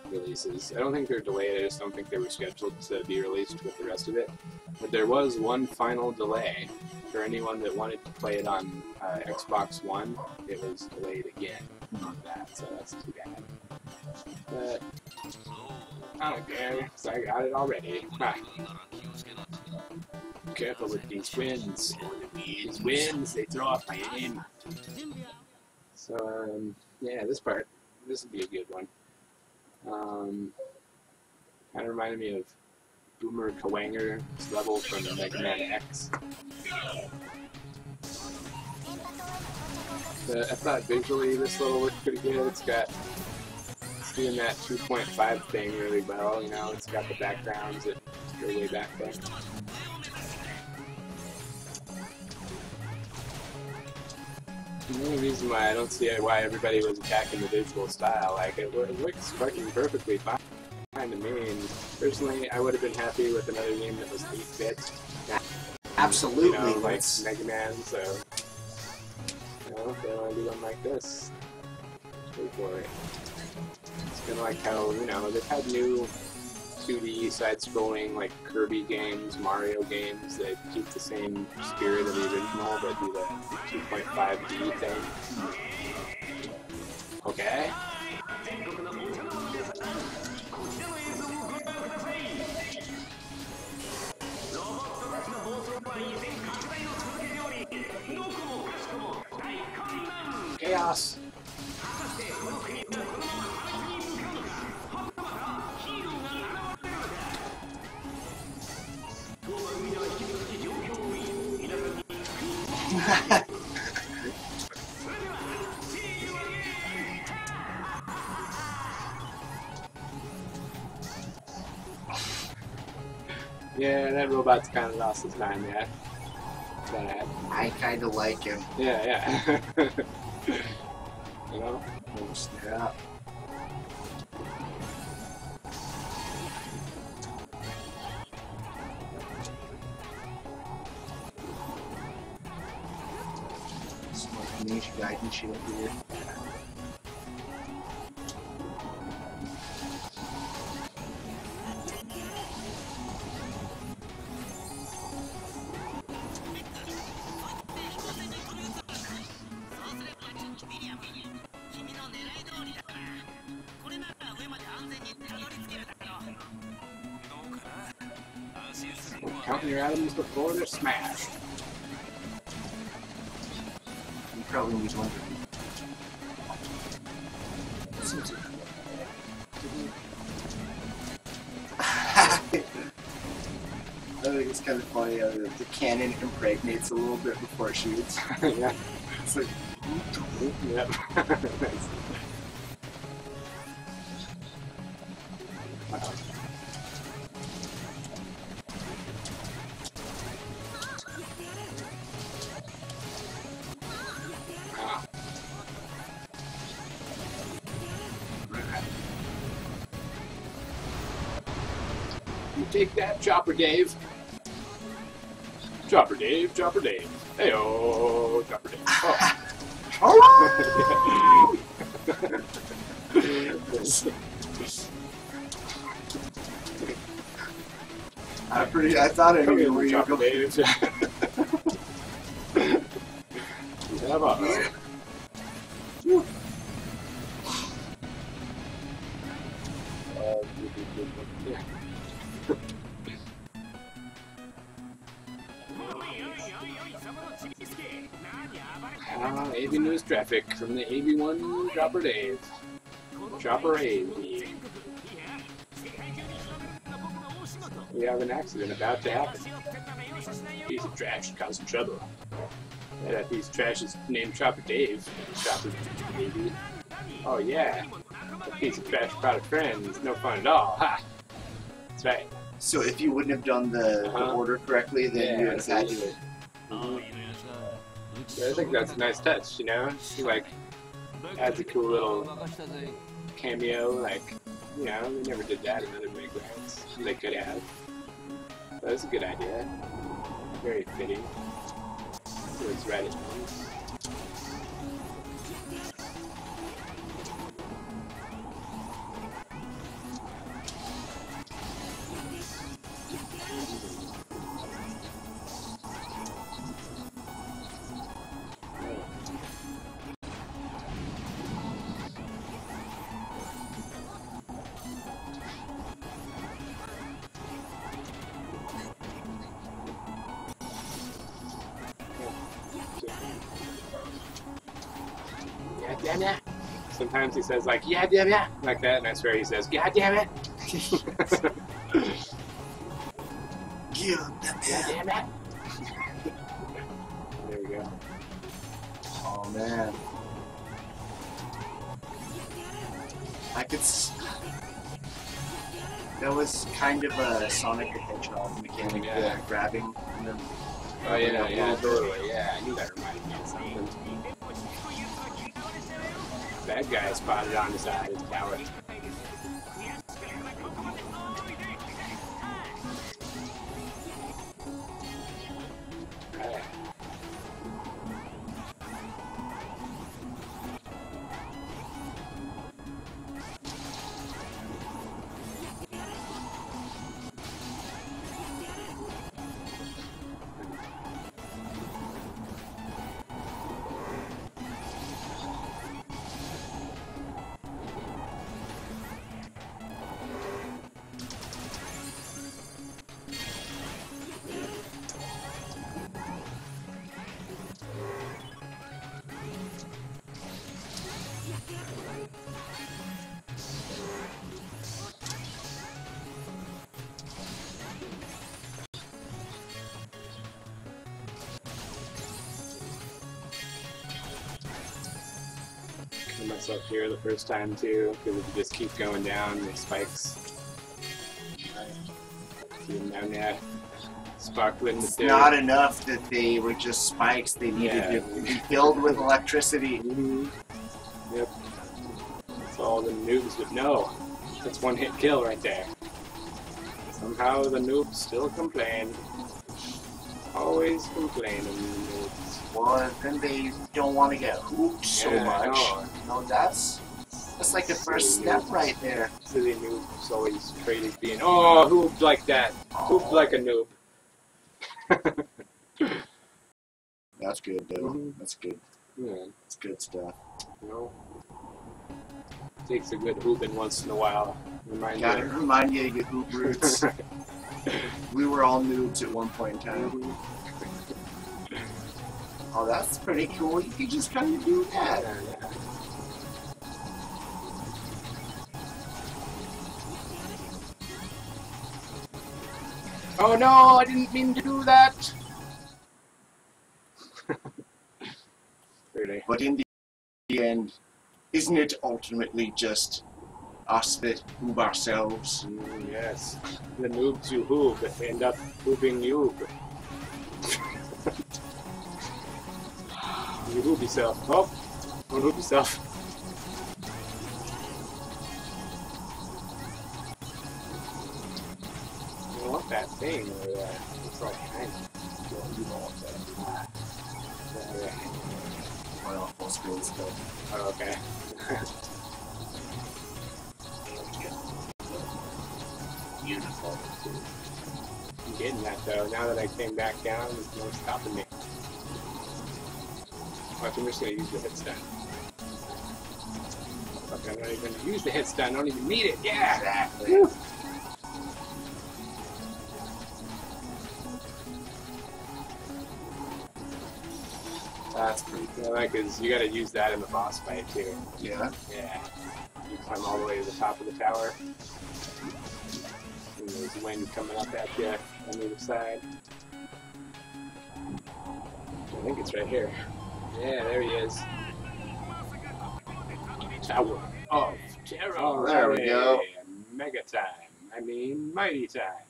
releases. I don't think they're delayed, I just don't think they were scheduled to be released with the rest of it. But there was one final delay for anyone that wanted to play it on Xbox One. It was delayed again on that, so that's too bad. But I don't care, because I got it already. Ha. Careful with these winds. These winds, they throw off my aim. So, yeah, this would be a good one. Kind of reminded me of Boomer Kawanger's level from Mega Man X. But I thought visually this level looked pretty good. It's doing that 2.5 thing really well, you know, it's got the backgrounds that go way back there. The only reason why I don't see why everybody was attacking the visual style, like it looks fucking perfectly fine to me. And personally, I would have been happy with another game that was 8-bit. Absolutely, you know, like that's... Mega Man. So, you know, if they want to do one like this, go for it. It's kind of like how, you know, they've had new 2D side-scrolling like Kirby games, Mario games that keep the same spirit of the original but do the 2.5D thing. Okay. Chaos. Yeah, that robot's kind of lost his mind, yeah. I kind of like him. Yeah. You know? Oh, snap. Some like ninja Gaiden shit here. Counting your atoms before they're smashed. You probably need one. I think it's kind of funny how the cannon impregnates a little bit before it shoots. Yeah. It's like, Yep. Nice. Wow. You take that, Chopper Dave. Chopper Dave, Chopper Dave. Hey-oh, Chopper Dave. Oh. I thought I knew where you were Chopper going. Dave. Yeah, boss. Yeah. AV News traffic from the AV1 Chopper Dave. Chopper AV. We have an accident about to happen. Piece of trash causing trouble. Yeah, that piece of trash is named Chopper Dave. Chopper Dave. Oh yeah. That piece of trash brought a friend. It's no fun at all. Ha! That's right. So if you wouldn't have done the order correctly, then you would have had to. Yeah, I think that's a nice touch, you know? He, like, adds a cool little cameo, like, you know, they never did that in other big brands. They could have. But that's a good idea. Very fitting. So it's right at home. Yeah, damn it. Sometimes he says like, yeah, damn it, like that, and I swear he says, God damn it. Yeah, Damn it. There we go. oh man. I could. That was kind of a Sonic the Hedgehog mechanic, Yeah. grabbing and then. Oh yeah, totally. Yeah, I knew that reminded me of something. bad guy spotted on the side of the tower. Alright. Myself here the first time too, because if you just keep going down, the spikes. See them down there, sparkling with It's not enough that they were just spikes, they needed to be filled with electricity. Mm-hmm. Yep. That's all the noobs would know. That's one hit kill right there. Somehow the noobs still complain. Always complaining, the noobs. Well, then they don't want to get hooped so much. No, that's like the first step right there. Silly noobs always traded being, oh, hooped like that. Hooped like a noob. That's good, though. Mm-hmm. That's good. Yeah. That's good stuff. You know, takes a good hooping once in a while. Gotta remind you of your hoop roots. We were all noobs at one point in time. Mm-hmm. Oh, that's pretty cool. You could just kind of do that. Yeah. Oh no, I didn't mean to do that! Really? But in the end, isn't it ultimately just us that hoop ourselves? Yes. The noobs you hoop end up hooping you. You hoop yourself. Oh! Don't hoop yourself. You want that thing over there. It's like kind of. You don't want that. Yeah. Well, full screen stuff. Oh, okay. Beautiful. I'm getting that though. Now that I came back down, there's no stopping me. Watch, I'm just gonna use the hit stun. Fuck, I'm not even gonna use the hit stun. I don't even need it. Yeah! Exactly. Woo. That's pretty Yeah, good. like, cause you gotta use that in the boss fight too. Yeah. Yeah. You climb all the way to the top of the tower. And there's wind coming up at you on the other side. I think it's right here. Yeah, there he is. Tower of Terror. Oh, there we go. Mega time. I mean, mighty time.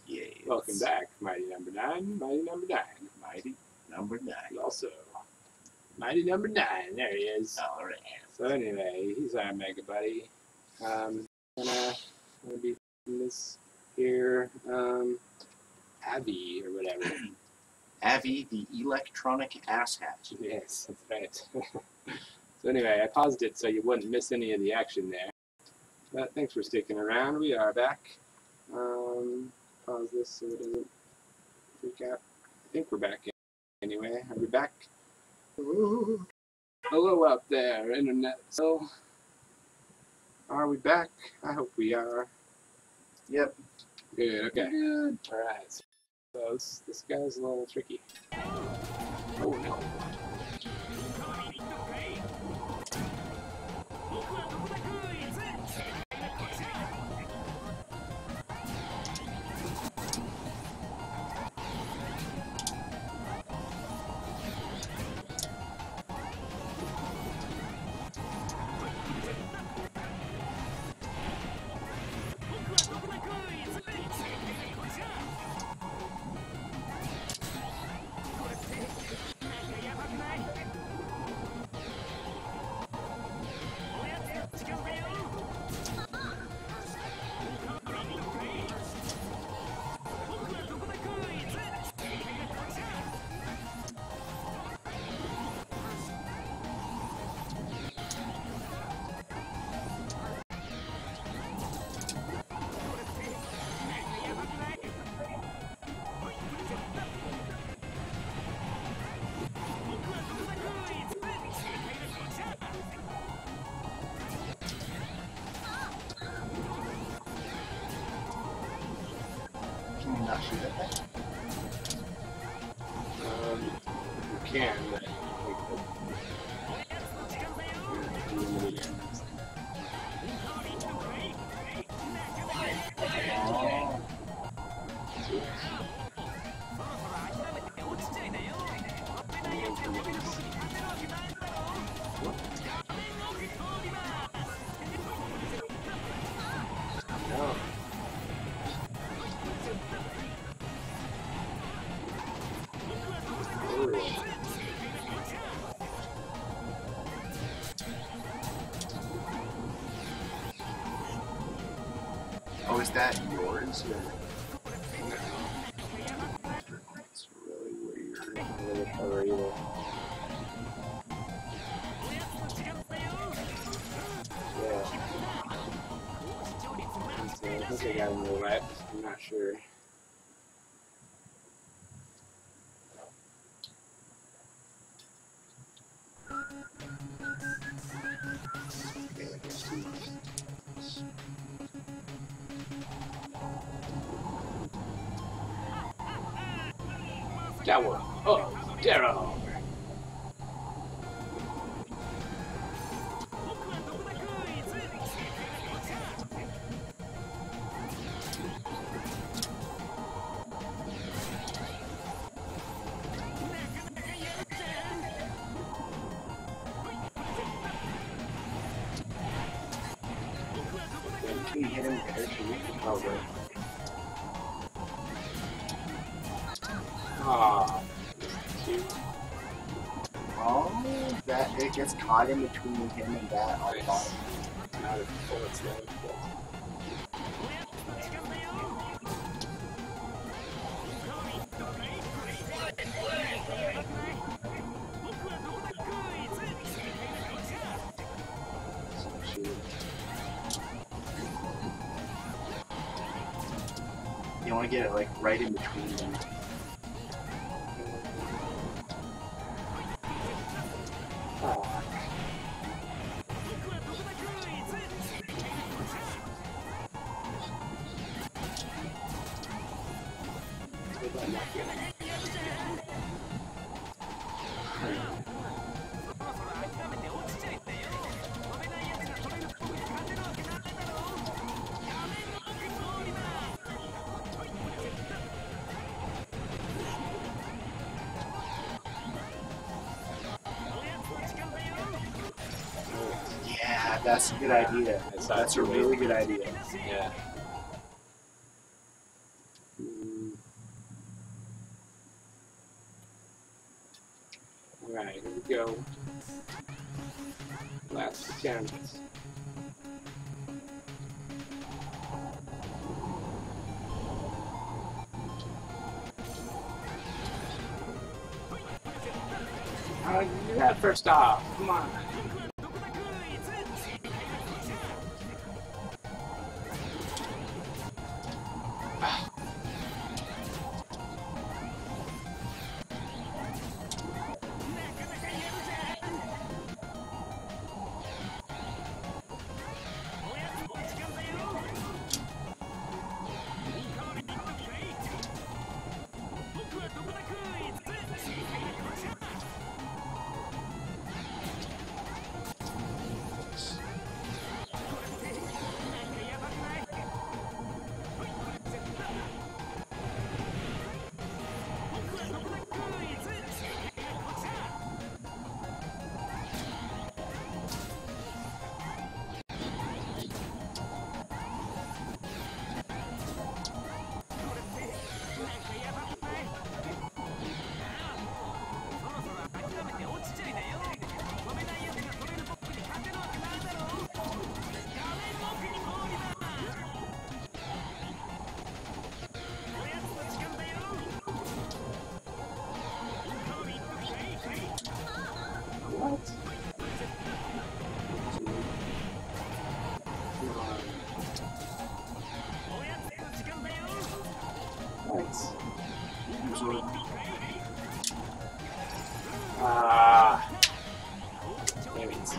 Yeah. Welcome back, mighty number 9. Mighty number 9. Mighty number 9. Also, mighty number 9. There he is. Alright. So anyway, he's our mega buddy. Gonna be in this here, Abby or whatever. Avi, the electronic asshat. Yes, that's right. So anyway, I paused it so you wouldn't miss any of the action there. But thanks for sticking around. We are back. Pause this so it doesn't freak out. I think we're back anyway. Are we back? Ooh. Hello out there, internet. So, are we back? I hope we are. Yep. Good, okay. Good. Alright. So this guy's a little tricky. Oh no. shoot at that? You can, but Oh, is that yours? it's really weird. Really clever either. Yeah. I think I got him roulette. I'm not sure. Tower of Terror. Can you hit him there too? Oh, right. Ah, Oh, that it gets caught in between him and that on the bottom. not a bullet's left. You want to get it like right in between them. Yeah, that's a good idea. That's a really good idea. Yeah. Alright, here we go. Last attempt. How did you do that first off? Come on. Damn it.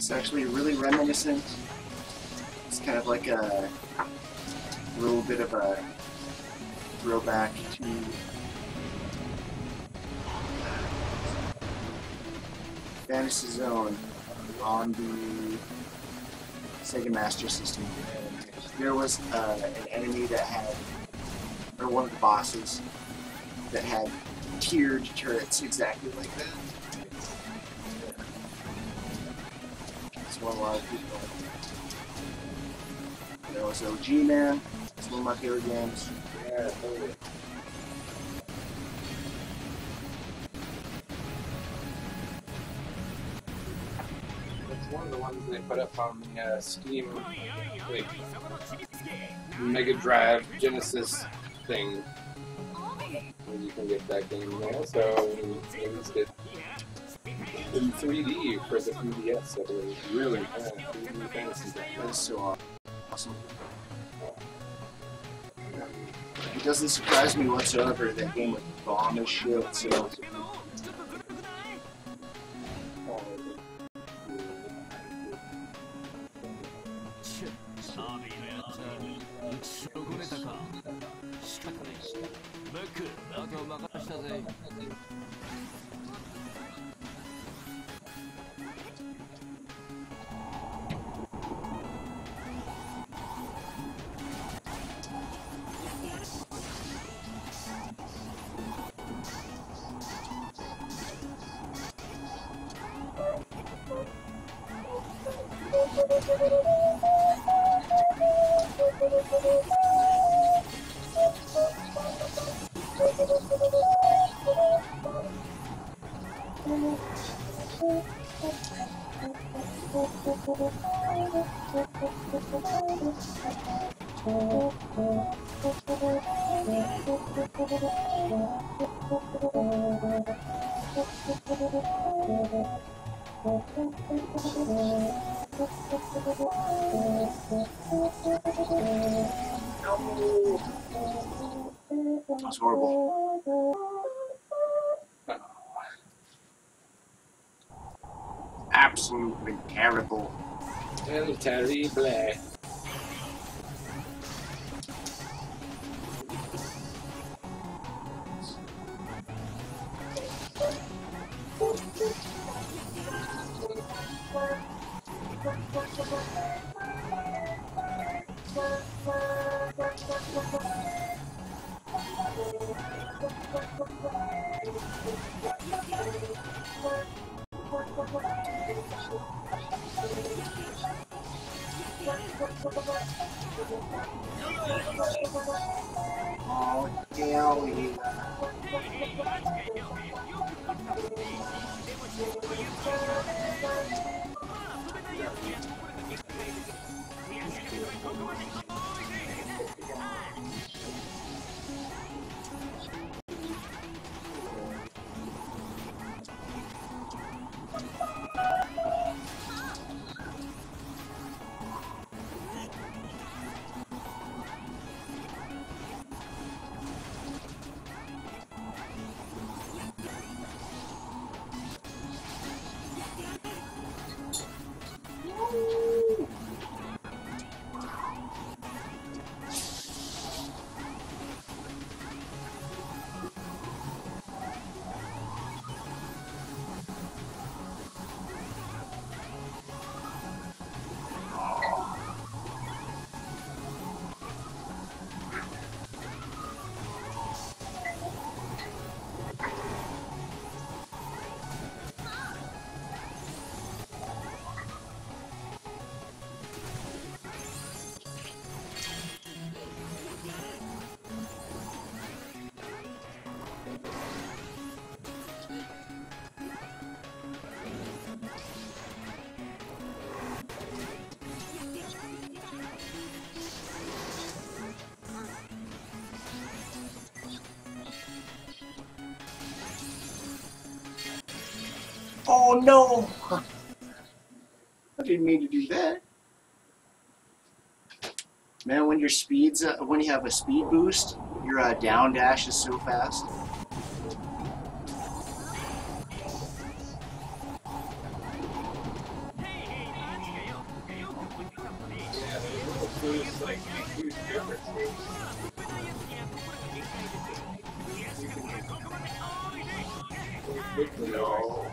It's actually really reminiscent. It's kind of like a little bit of a throwback to Fantasy Zone on the Sega Master System. And there was an enemy that had, or one of the bosses, that had tiered turrets exactly like that. It's one a lot of people. There was OG Man. It's one of my favorite games. Yeah, totally. It's one of the ones they put up on the Steam, like, Mega Drive Genesis thing. And you can get that game there, so we released it in 3D for the 3DS, I believe. Really fun 3D fantasy game. That is so awesome. It doesn't surprise me whatsoever that game would bomb as shit, so... That was horrible. Absolutely terrible. El terrible. Oh, hell yeah. Oh no! I didn't mean to do that. Man, when your speeds, when you have a speed boost, your down dash is so fast. Boost like a huge difference. No.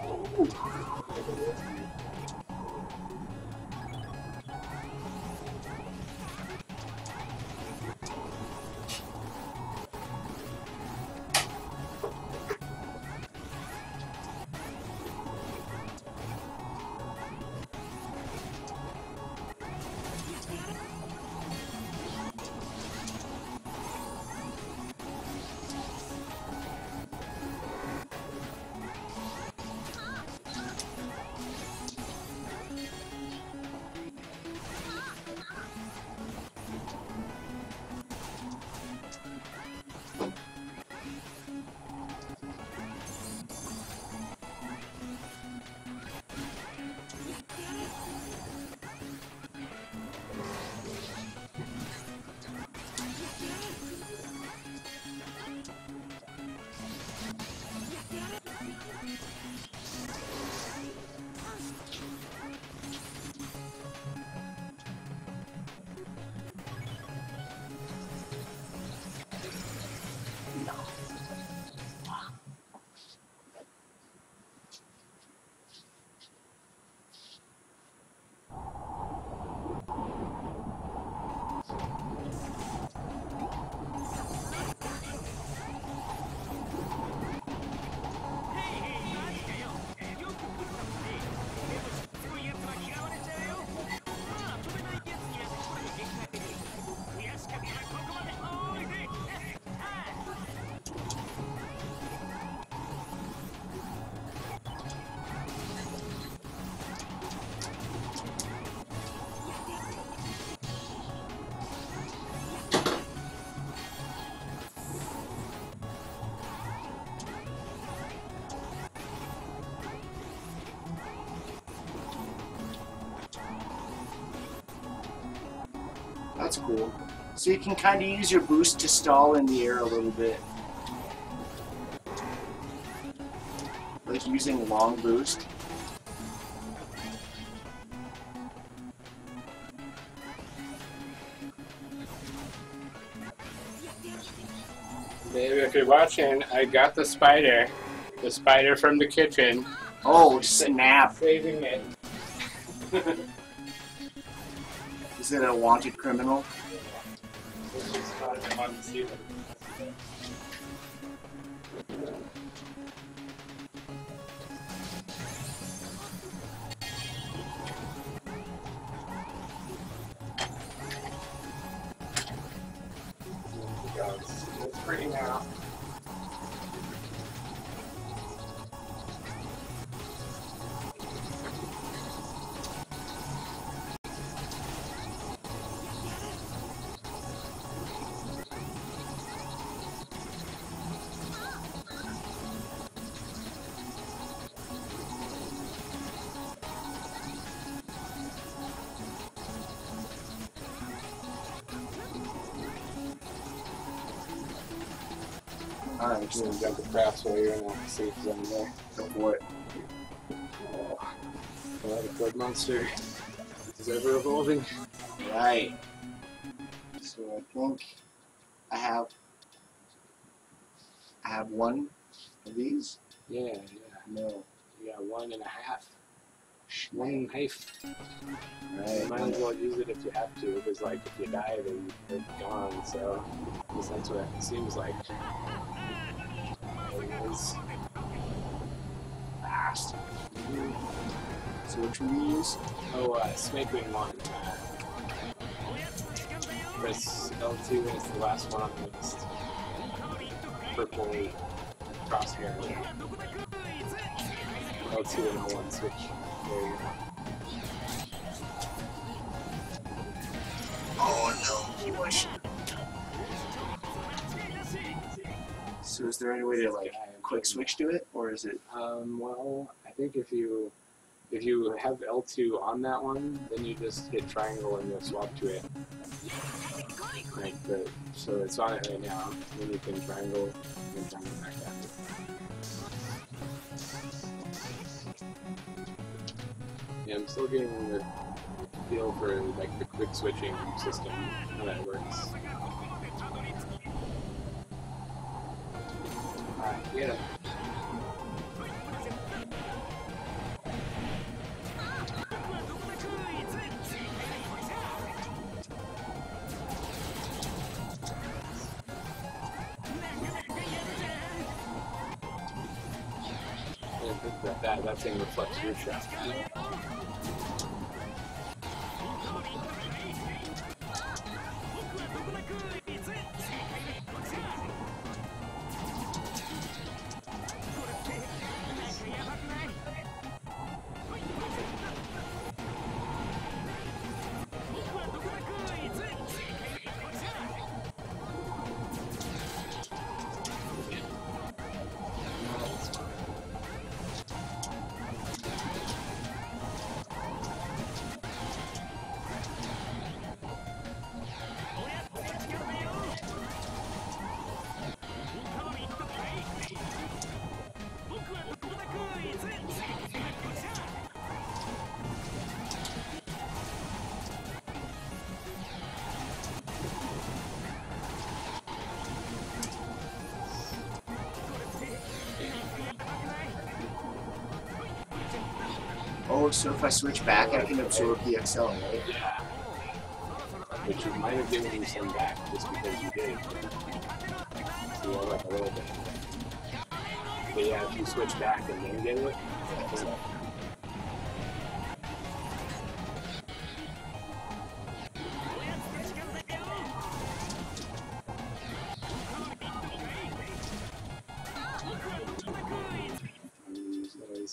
That's cool. So you can kind of use your boost to stall in the air a little bit. Like using long boost. Baby, if you're watching, I got the spider. The spider from the kitchen. Oh, snap. Saving it. Is it a wanted criminal? Let's just spot him on the ceiling. It's pretty now. Alright, I'm gonna jump across while you're in a safe zone there. go for it. Oh, well, the blood monster is ever evolving. Right. So I think I have one of these. Yeah. No. You got 1.5. 1.5. Right. Might as well use it if you have to, because like if you die, then they're gone. So at least that's what it seems like. Anyways. Fast. So which one do you use? Oh, Snake Wing 1. Press L2 is the last one on the list. Purple crosshair. L2 and L1 switch. There you go. Oh no, push. So is there any way to like quick switch to it, or is it? Well, I think if you have L2 on that one, then you just hit triangle and you'll swap to it. Like so it's on it right now. Then you can triangle and triangle back at it. Yeah, I'm still getting the feel for like the quick switching system, how that works. Alright, yeah. That thing reflects your shot. Oh, so if I switch back, I can absorb the XL, right? Yeah. Which you might have given you some back just because you did. So you have like a little bit. But yeah, if you switch back and then get it, that's it.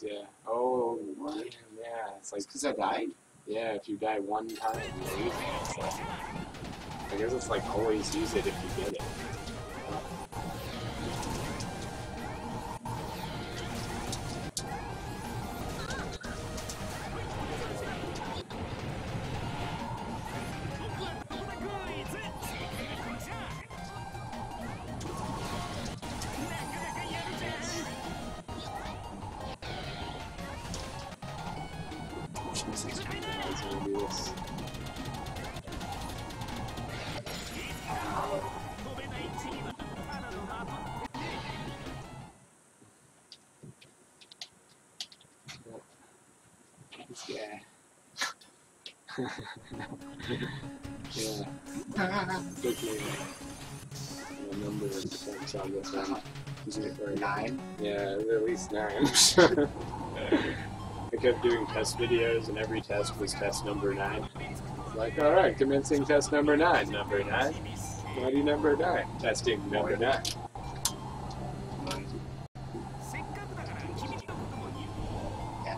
Yeah. Oh, man, yeah. It's like Because I died? Yeah, if you die one time, you lose it. It's like, I guess it's like always use it if you get it. Jesus. I was gonna do this. This guy. Yeah. Took me a number of attempts on this one. Using it for 9? Yeah, at least 9. I kept doing test videos, and every test was test number 9. Like, alright, commencing test number 9. Number 9? Mighty number 9. Testing number 9. Yeah.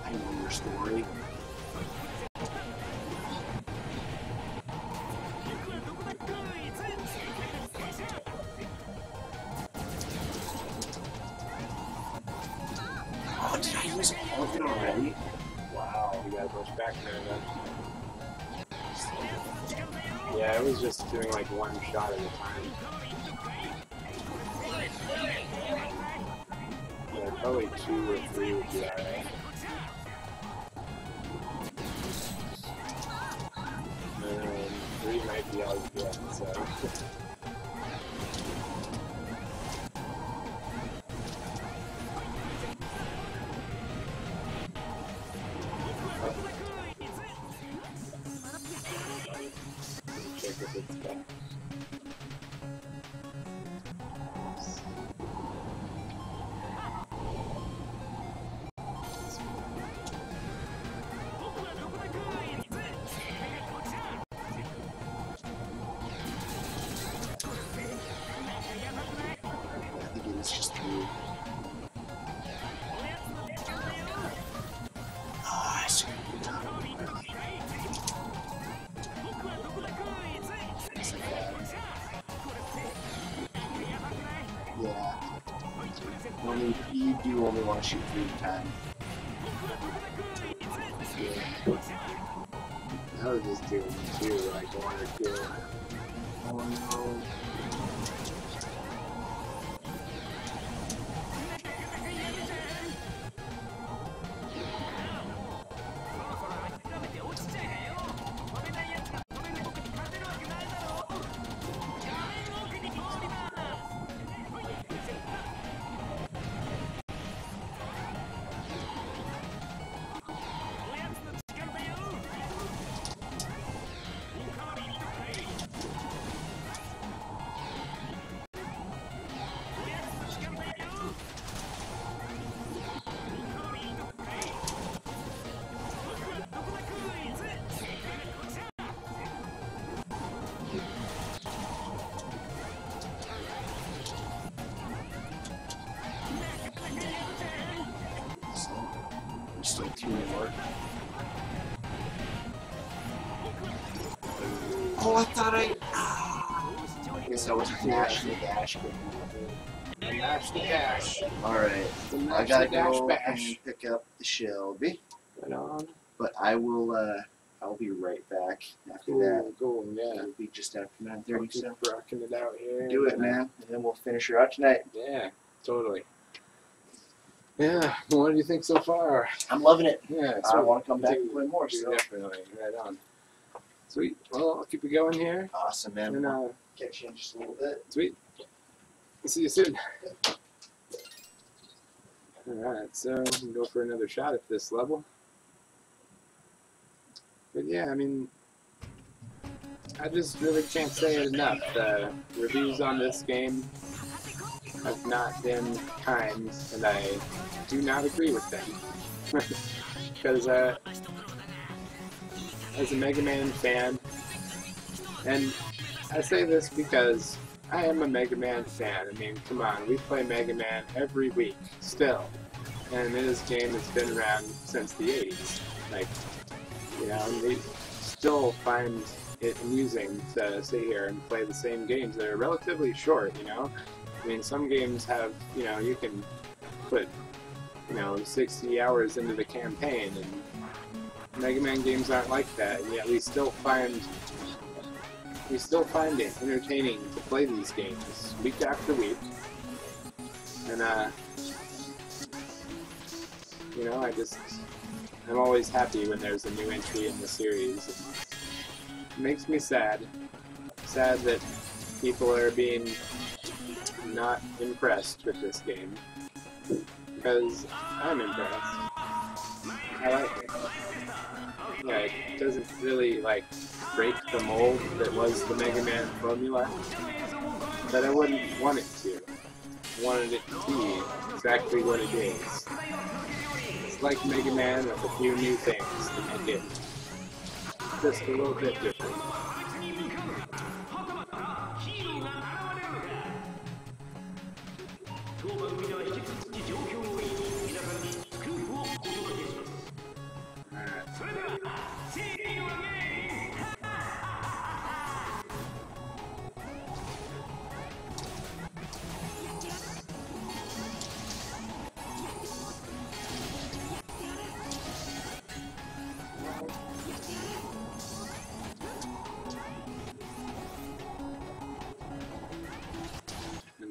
I know your story. Oh, did I use all of it already? Wow, we got a bunch back there then. Yeah, it was just doing like one shot at a time. Yeah, probably 2 or 3 would be alright. And 3 might be all you get, so. Check if it's back. I think it was just 3. Oh, I screwed it up. Yeah. Only, you do only want to shoot 3 at a time. Yeah. I was just doing 2, like 1 or 2. Oh no. Still 2 more. Oh, I thought I guess I was mash the dash. Mash the dash. Alright. I gotta go and pick up the Shelby. Right on. But I'll be right back after that. Cool, yeah. It'll be just after 9:30, so Rocking it out here. do it, man. And then we'll finish her out tonight. Yeah, totally. Yeah, what do you think so far? I'm loving it. Yeah, I want to come back and play more, so. Definitely, right on. Sweet. Well, I'll keep it going here. Awesome, man. And, Catch you in just a little bit. sweet. See you soon. Alright, so we can go for another shot at this level. But yeah, I mean, I just really can't say it enough. The reviews on this game have not been kind, and I do not agree with them. Because as a Mega Man fan, and I say this because I am a Mega Man fan. I mean, come on, we play Mega Man every week, still. And this game has been around since the 80s. Like, you know, and we still find it amusing to sit here and play the same games that are relatively short, you know? I mean, some games have, you know, you can put, you know, 60 hours into the campaign, and Mega Man games aren't like that, and yet we still find it entertaining to play these games week after week. And You know, I'm always happy when there's a new entry in the series. It makes me sad. Sad that people are being not impressed with this game. Because I'm impressed. I like it. Yeah, it doesn't really, like, break the mold that was the Mega Man formula. But I wouldn't want it to. I wanted it to be exactly what it is. It's like Mega Man with a few new things to make it just a little bit different.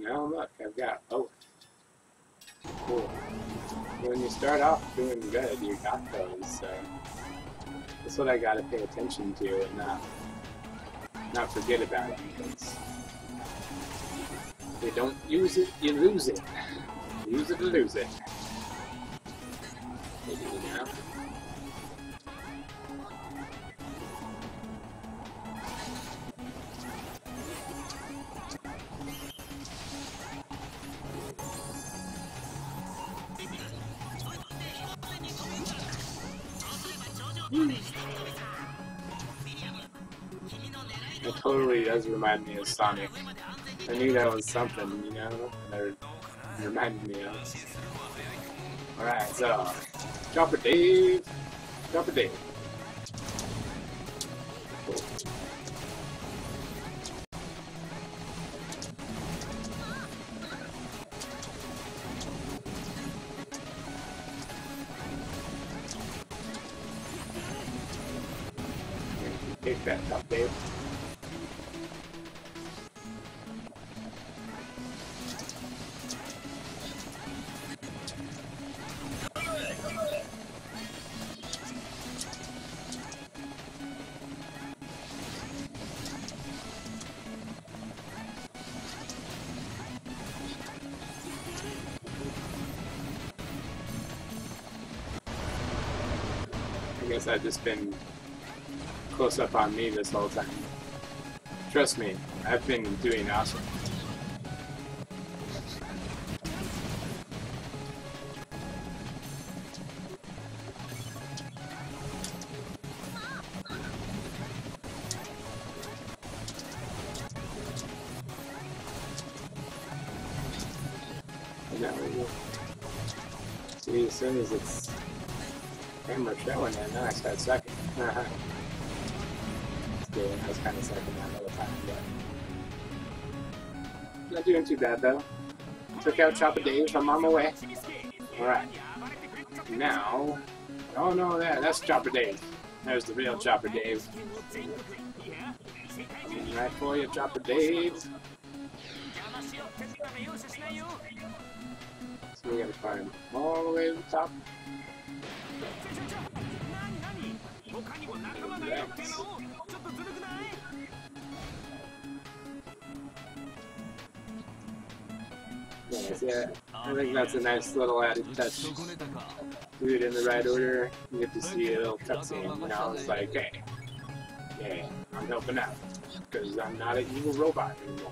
Now look, I've got, oh, cool. When you start off doing good, you got those, so that's what I gotta pay attention to and not forget about it, because if you don't use it, you lose it. Use it or lose it. Maybe now. It totally does remind me of Sonic. I knew that was something, you know, that it reminded me of. Alright, so, Chopper Dave! Chopper Dave. Cool. Take that, Chopper Dave. I guess I've just been close up on me this whole time. Trust me, I've been doing awesome. See, as soon as it's camera showing it, then I start sucking. It's good. I was kind of sucking that all the time, but not doing too bad though. Took out Chopper Dave. I'm on my way. All right. Now, oh no, that's Chopper Dave. There's the real Chopper Dave. Coming right for you, Chopper Dave. So we gotta climb all the way to the top. Yeah, I think that's a nice little added touch. Do it in the right order, you get to see a little cutscene, you know, it's like, hey, yeah, I'm helping out, because I'm not an evil robot anymore.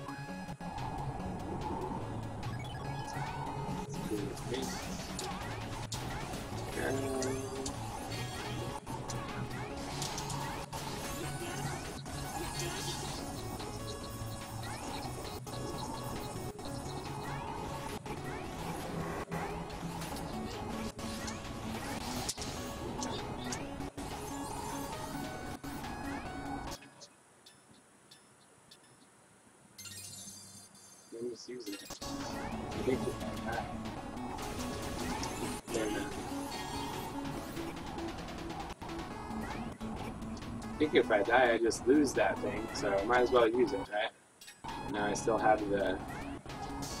I'm just using it. I think it's like that. I think if I die, I just lose that thing, so I might as well use it, right? Now I still have the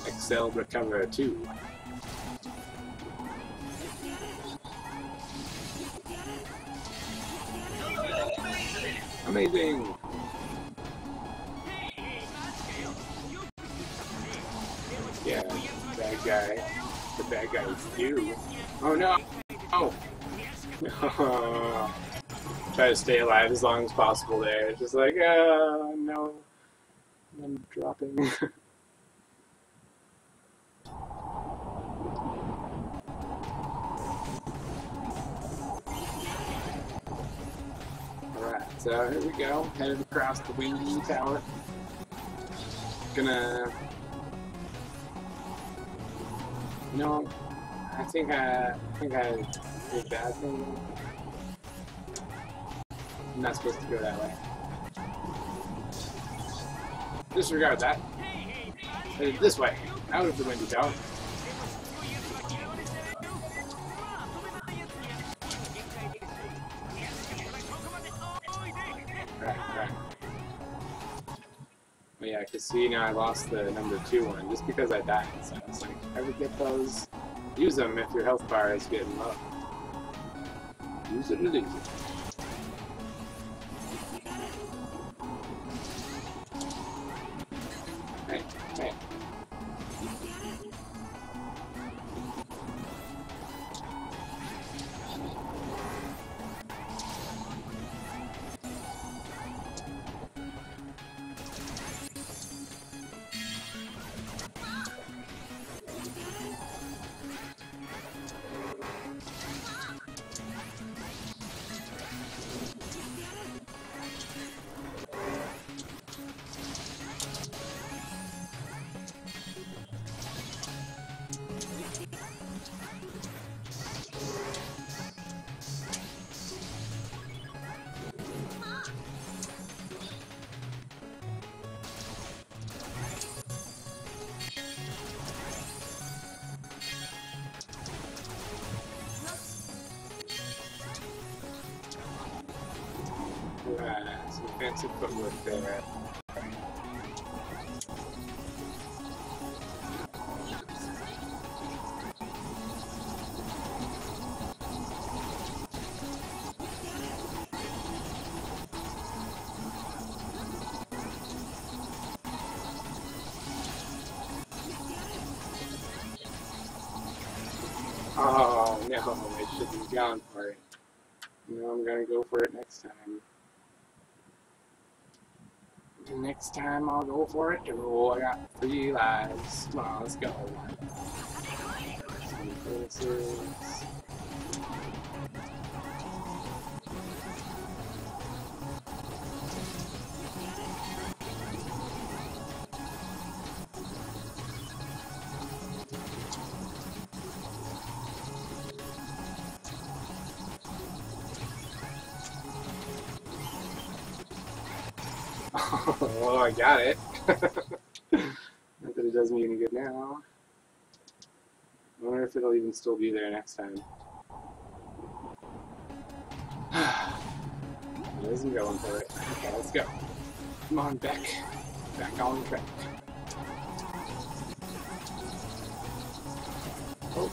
Excel Recover 2. Amazing! Yeah, bad guy. The bad guy is you. Oh no! Oh! Try to stay alive as long as possible there. Just like, no. I'm dropping. Alright, so here we go. Headed across the wing tower. Gonna... No, I think I did a bad thing. I'm not supposed to go that way. Disregard that. Headed this way, out of the windy tower. Right. Oh yeah, because see, now I lost the number 2 one just because I died. So it's like, ever get those? Use them if your health bar is getting low. Use it or lose it. Hey. Some fancy footwork there. Oh no, I shouldn't have gone for it. No, I'm gonna go for it next time. Next time I'll go for it. Oh, I got 3 lives. Come on, let's go. Some faces. Oh, I got it. Not that it does me any good now. I wonder if it'll even still be there next time. It isn't going for it. Okay, let's go. Come on, back. Back on track. Oh.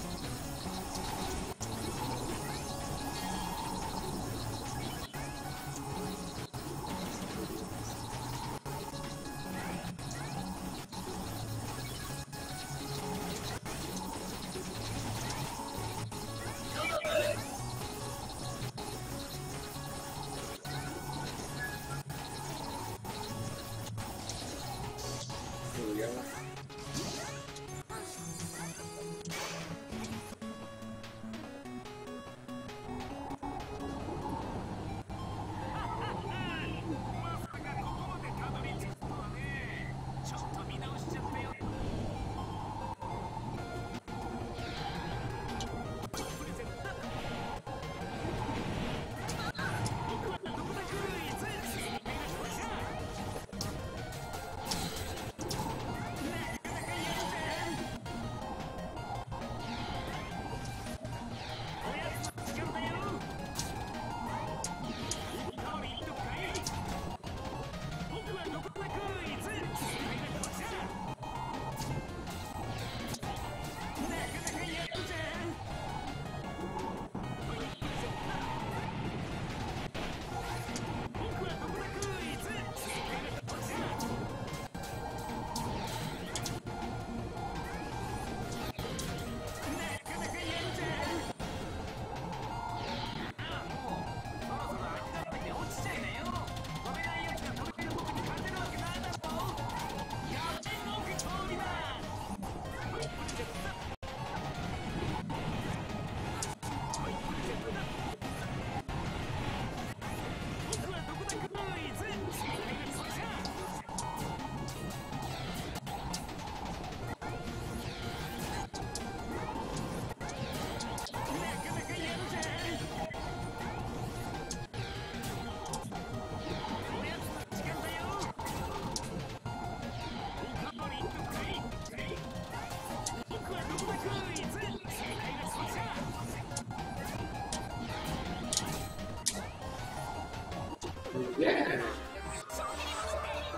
Yeah.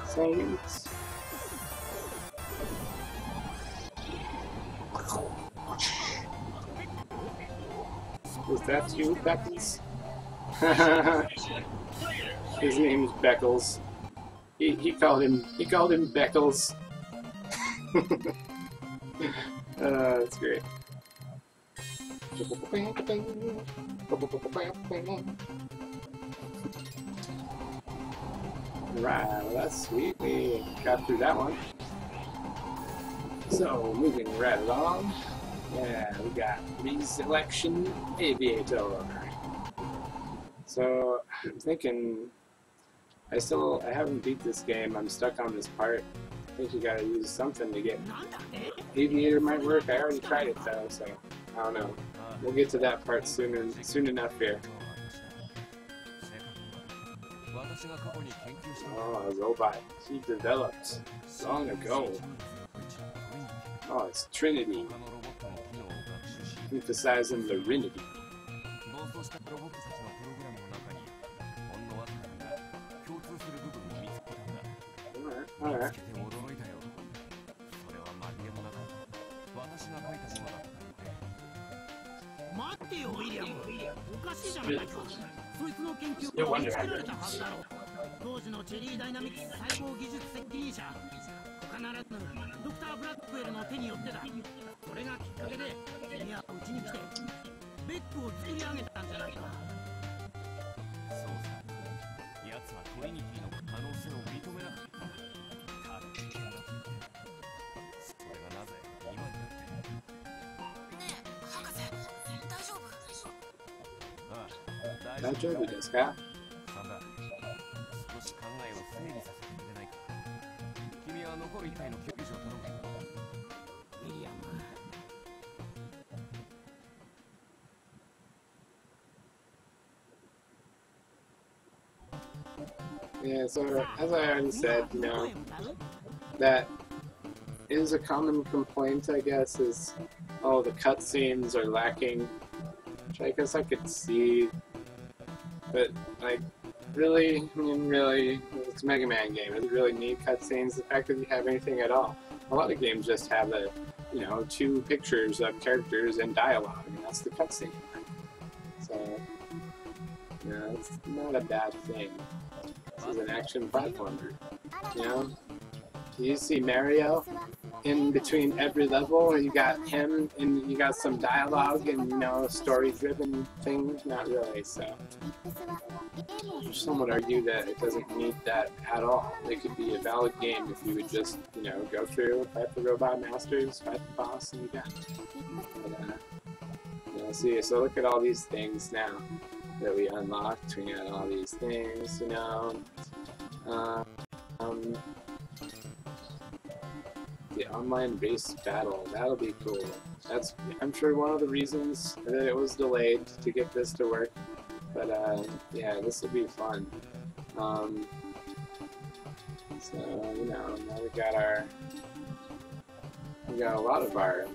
Saints. Was that you, Beckles? His name's Beckles. He called him Beckles. That's great. Right, well that's sweet. We got through that one. So moving right along. Yeah, we got Reselection Aviator. So I'm thinking I haven't beat this game. I'm stuck on this part. I think you gotta use something to get Aviator might work. I already tried it though, so I don't know. We'll get to that part soon enough here. Oh, a robot he developed long ago. Oh, it's Trinity. Emphasizing the Trinity. Alright. No wonder I did. 当時のチェリーダイナミクス最高技術責任者他ならぬドクター・ブラックウェルの手によってだ。それがきっかけで君はうちに来てベックを作り上げたんじゃないか。そうさ、奴はトリニティの可能性を認めなかった。ただ危険だと言ってそれがなぜ今になってねえ博士大丈夫？ああ大丈夫ですか？Yeah, so as I already said, you know, that is a common complaint, I guess, is, oh, the cutscenes are lacking, which I guess I could see, but, like, really, I mean, really, it's a Mega Man game, does it really need cutscenes? The fact that you have anything at all. A lot of games just have a, you know, 2 pictures of characters and dialogue, and that's the cutscene. So, you know, it's not a bad thing. This is an action platformer, you know? You see Mario in between every level, and you got him, and you got some dialogue and, you know, story-driven things? Not really, so... Some would argue that it doesn't need that at all. It could be a valid game if you would just, you know, go through, fight the robot masters, fight the boss, and you got it. But, you know, see, so look at all these things now that we unlocked. We got all these things, you know. The online race battle, that'll be cool. That's, I'm sure, one of the reasons that it was delayed to get this to work. But, yeah, this will be fun. So, you know, now we got a lot of our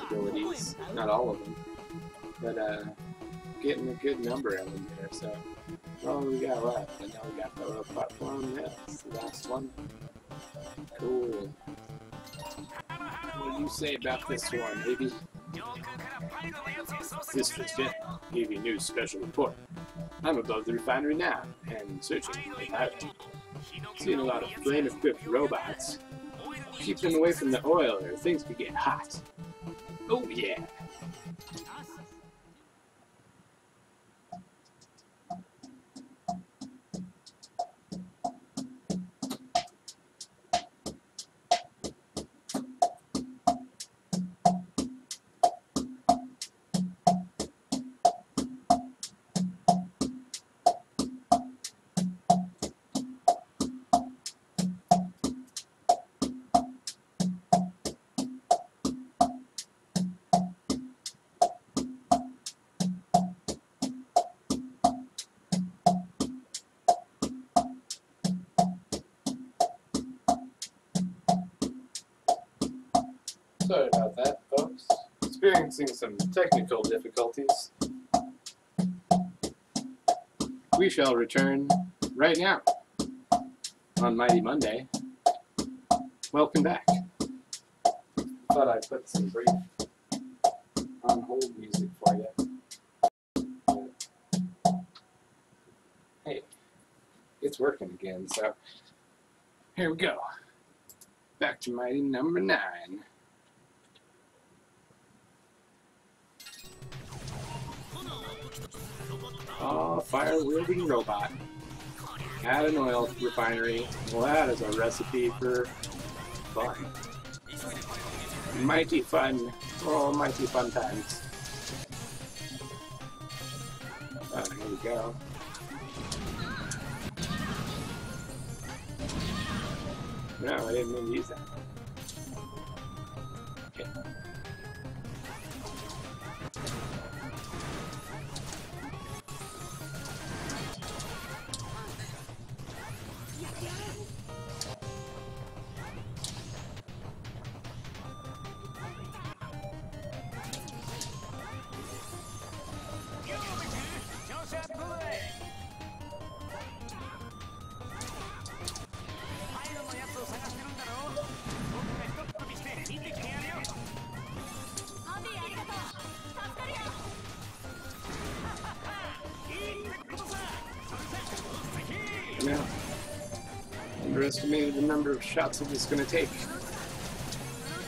abilities, not all of them, but, getting a good number of them here, so, well, we got left, and now we got the little platform, yeah, that's the last one. Cool. What do you say about this one, baby? This is it. Navy News Special Report. I'm above the refinery now, and searching for a pilot. Seeing a lot of flame-equipped robots. Keep them away from the oil, or things could get hot. Oh yeah! Sorry about that, folks. Experiencing some technical difficulties. we shall return right now on Mighty Monday. Welcome back. Thought I'd put some brief on hold music for you. But, hey, it's working again, so here we go. Back to Mighty number 9. Oh, fire-wielding robot at an oil refinery. Well, that is a recipe for fun. Mighty fun. Oh, mighty fun times. Oh, here we go. No, I didn't mean to use that. Okay. Yeah. Underestimated the number of shots it was going to take.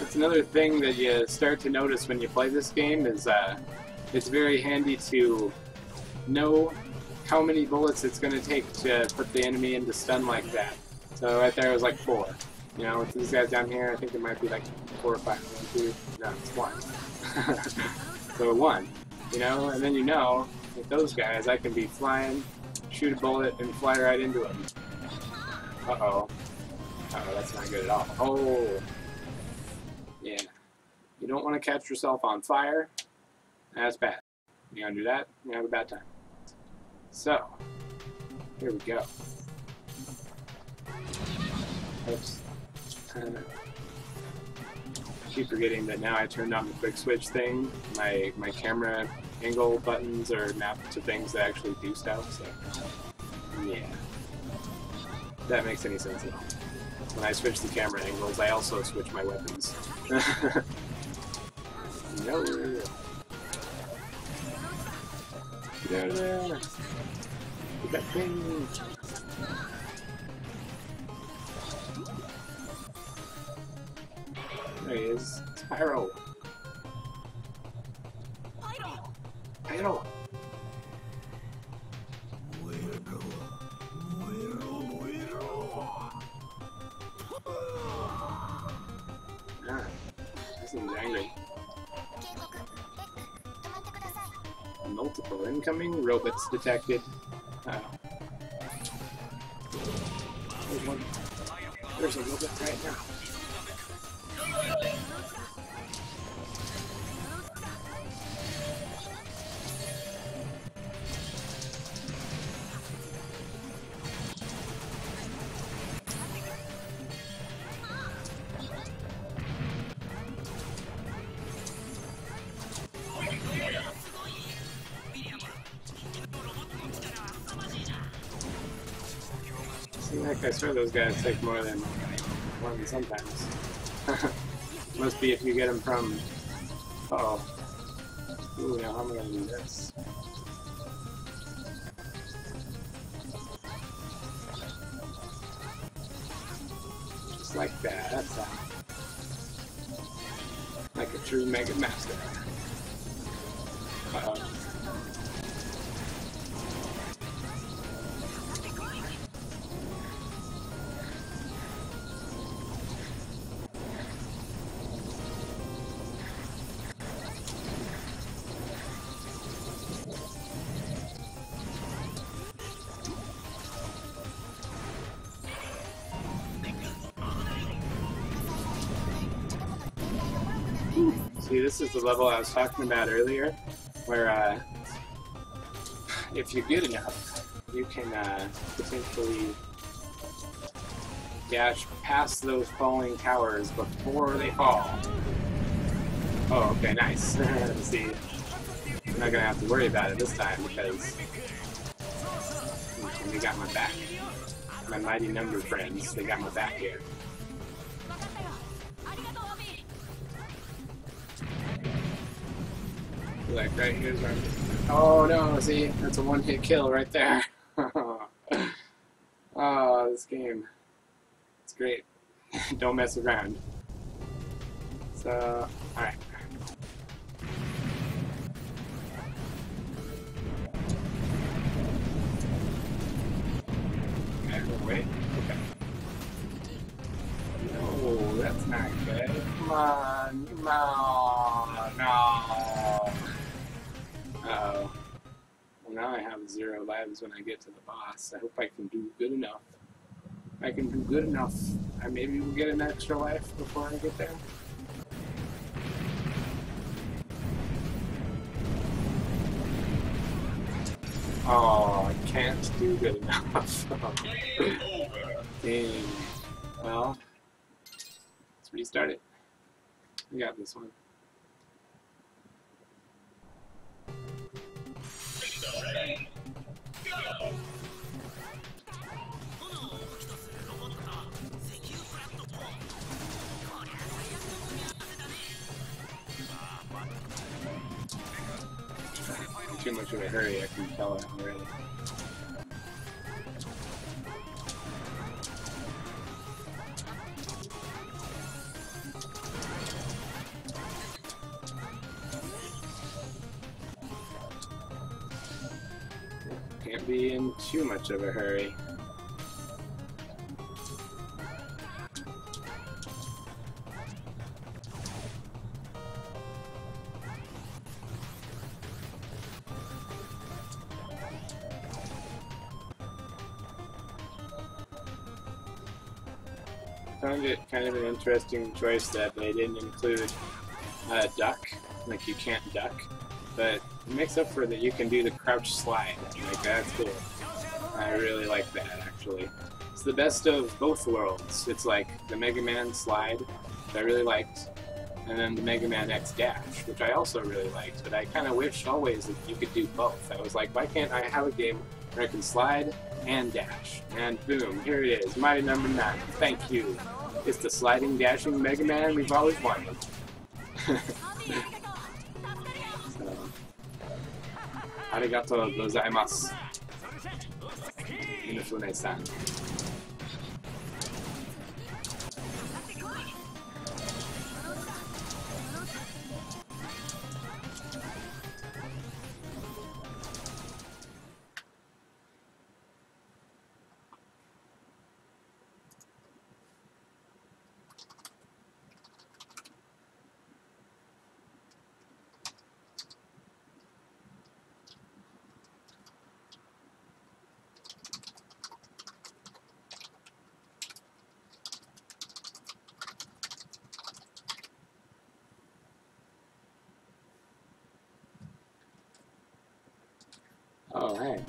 That's another thing that you start to notice when you play this game is it's very handy to know how many bullets it's going to take to put the enemy into stun like that. So right there was like 4. You know, with these guys down here, I think it might be like 4 or 5. 1, 2, no, it's 1. So 1, you know, and then you know, with those guys, I can be flying, shoot a bullet, and fly right into them. Uh-oh. Uh-oh, that's not good at all. Oh! Yeah. You don't want to catch yourself on fire. That's bad. You're gonna do that, you're gonna have a bad time. So, here we go. Oops. I keep forgetting that now I turned on the quick switch thing. My camera angle buttons are mapped to things that actually do stuff, so yeah. If that makes any sense at all. When I switch the camera angles, I also switch my weapons. No. Get out of there! Get that thing! There he is. Pyro! Pyro! Ah, this seems angry. Multiple incoming robots detected. Uh-oh. There's one. There's a robot right now. Seems like I swear those guys take more than one sometimes. Must be if you get them from... Uh-oh. Ooh, now how am I gonna do this? Just like that, that's how. Like a true Mega Master. Uh-oh. See, this is the level I was talking about earlier, where if you're good enough, you can potentially dash past those falling towers before they fall. Oh, okay, nice. See, I'm not gonna have to worry about it this time because and they got my back. My mighty number friends, they got my back here. Like right here's our... Oh no, see, that's a one-hit kill right there. Oh, this game. It's great. Don't mess around. So, alright. Okay, wait. Okay. No, that's not good. Come on, come on. No. Uh-oh. Well, now I have 0 lives when I get to the boss. I hope I can do good enough. I can do good enough. I maybe will get an extra life before I get there. Oh, I can't do good enough. Dang. Well, let's restart it. We got this one. Too much of a hurry, I can tell it already. Can't be in too much of a hurry. Found it kind of an interesting choice that they didn't include duck, like you can't duck, but it makes up for that you can do the crouch slide. Like, that's cool. I really like that, actually. It's the best of both worlds. It's like the Mega Man slide, which I really liked, and then the Mega Man X dash, which I also really liked, but I kind of wished always that you could do both. I was like, why can't I have a game where I can slide and dash? And boom, here it is, mighty number 9. Thank you. It's the sliding, dashing Mega Man we've always wanted. So, arigato gozaimasu. Inafune-san. Oh, hey,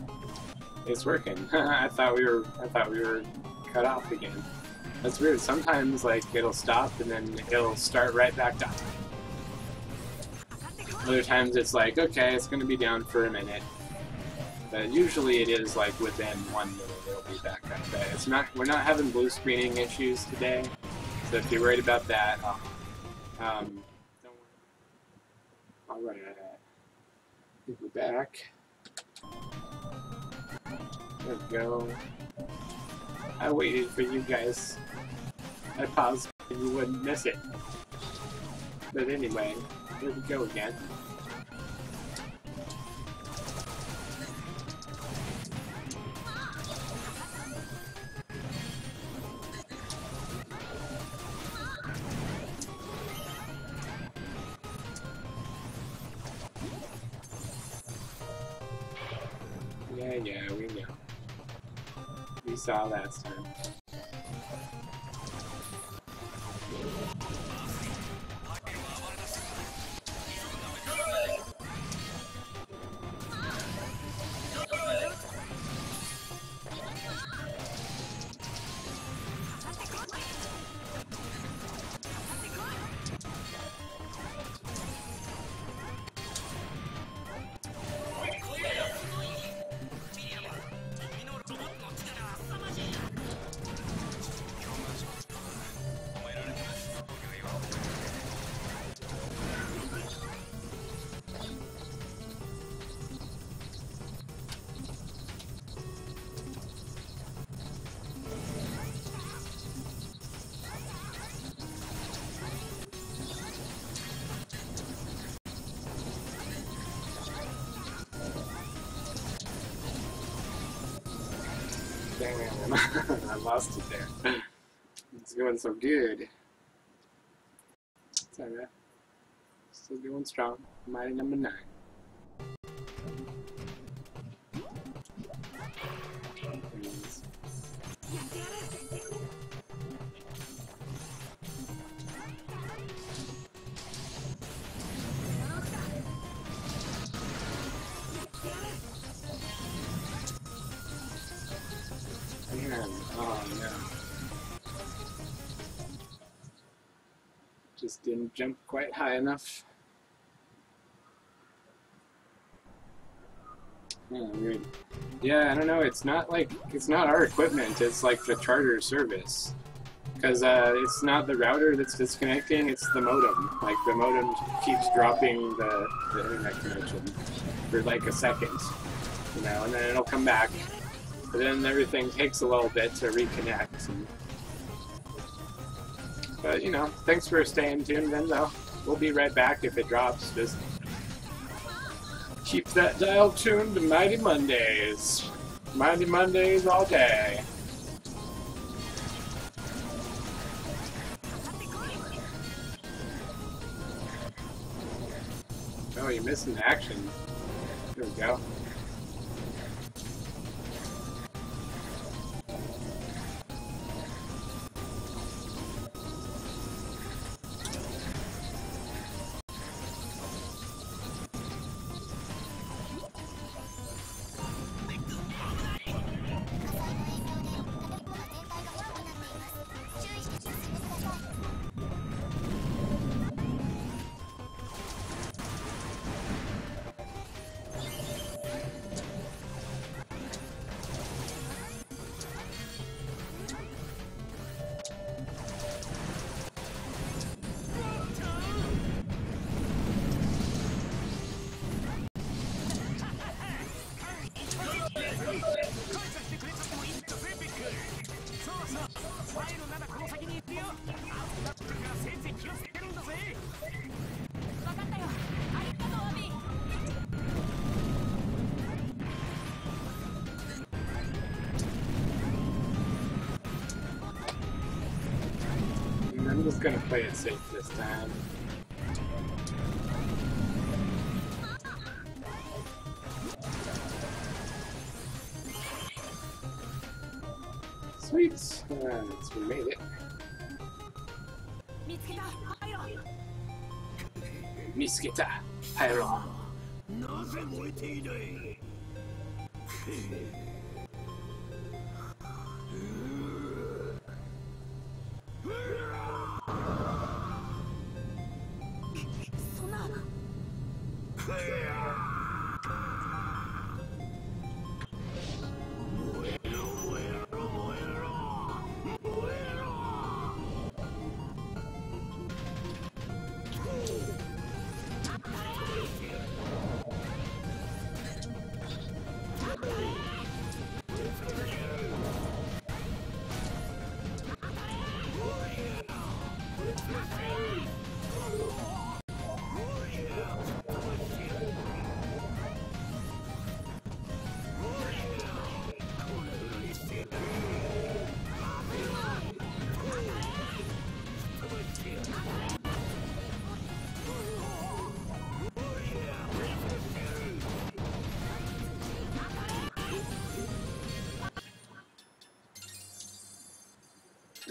it's working. I thought we were cut off again. That's weird. Sometimes, like, it'll stop and then it'll start right back up. Other times it's like, okay, it's going to be down for a minute. But usually it is like within 1 minute it'll be back up. But it's not. We're not having blue screening issues today. So if you're worried about that, don't worry. All right, I think we're back. There we go. I waited for you guys. I paused and you wouldn't miss it. But anyway, here we go again. Yeah, we know. We saw last time. Damn, I lost it there. It's going so good. It's alright. Still going strong. Mighty number 9. Oh no. Just didn't jump quite high enough. Oh, weird. Yeah, I don't know, it's not our equipment, it's like the charter service. Because it's not the router that's disconnecting, it's the modem. Like, the modem keeps dropping the internet connection for like a second, you know, and then it'll come back. But then everything takes a little bit to reconnect. But, you know, thanks for staying tuned then, though. We'll be right back if it drops. Just keep that dial tuned to Mighty Mondays. Mighty Mondays all day. Oh, you're missing the action. There we go. I'm just gonna play it safe this time. Sweet! We made it. Misketa, Pyro.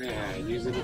Yeah, use it.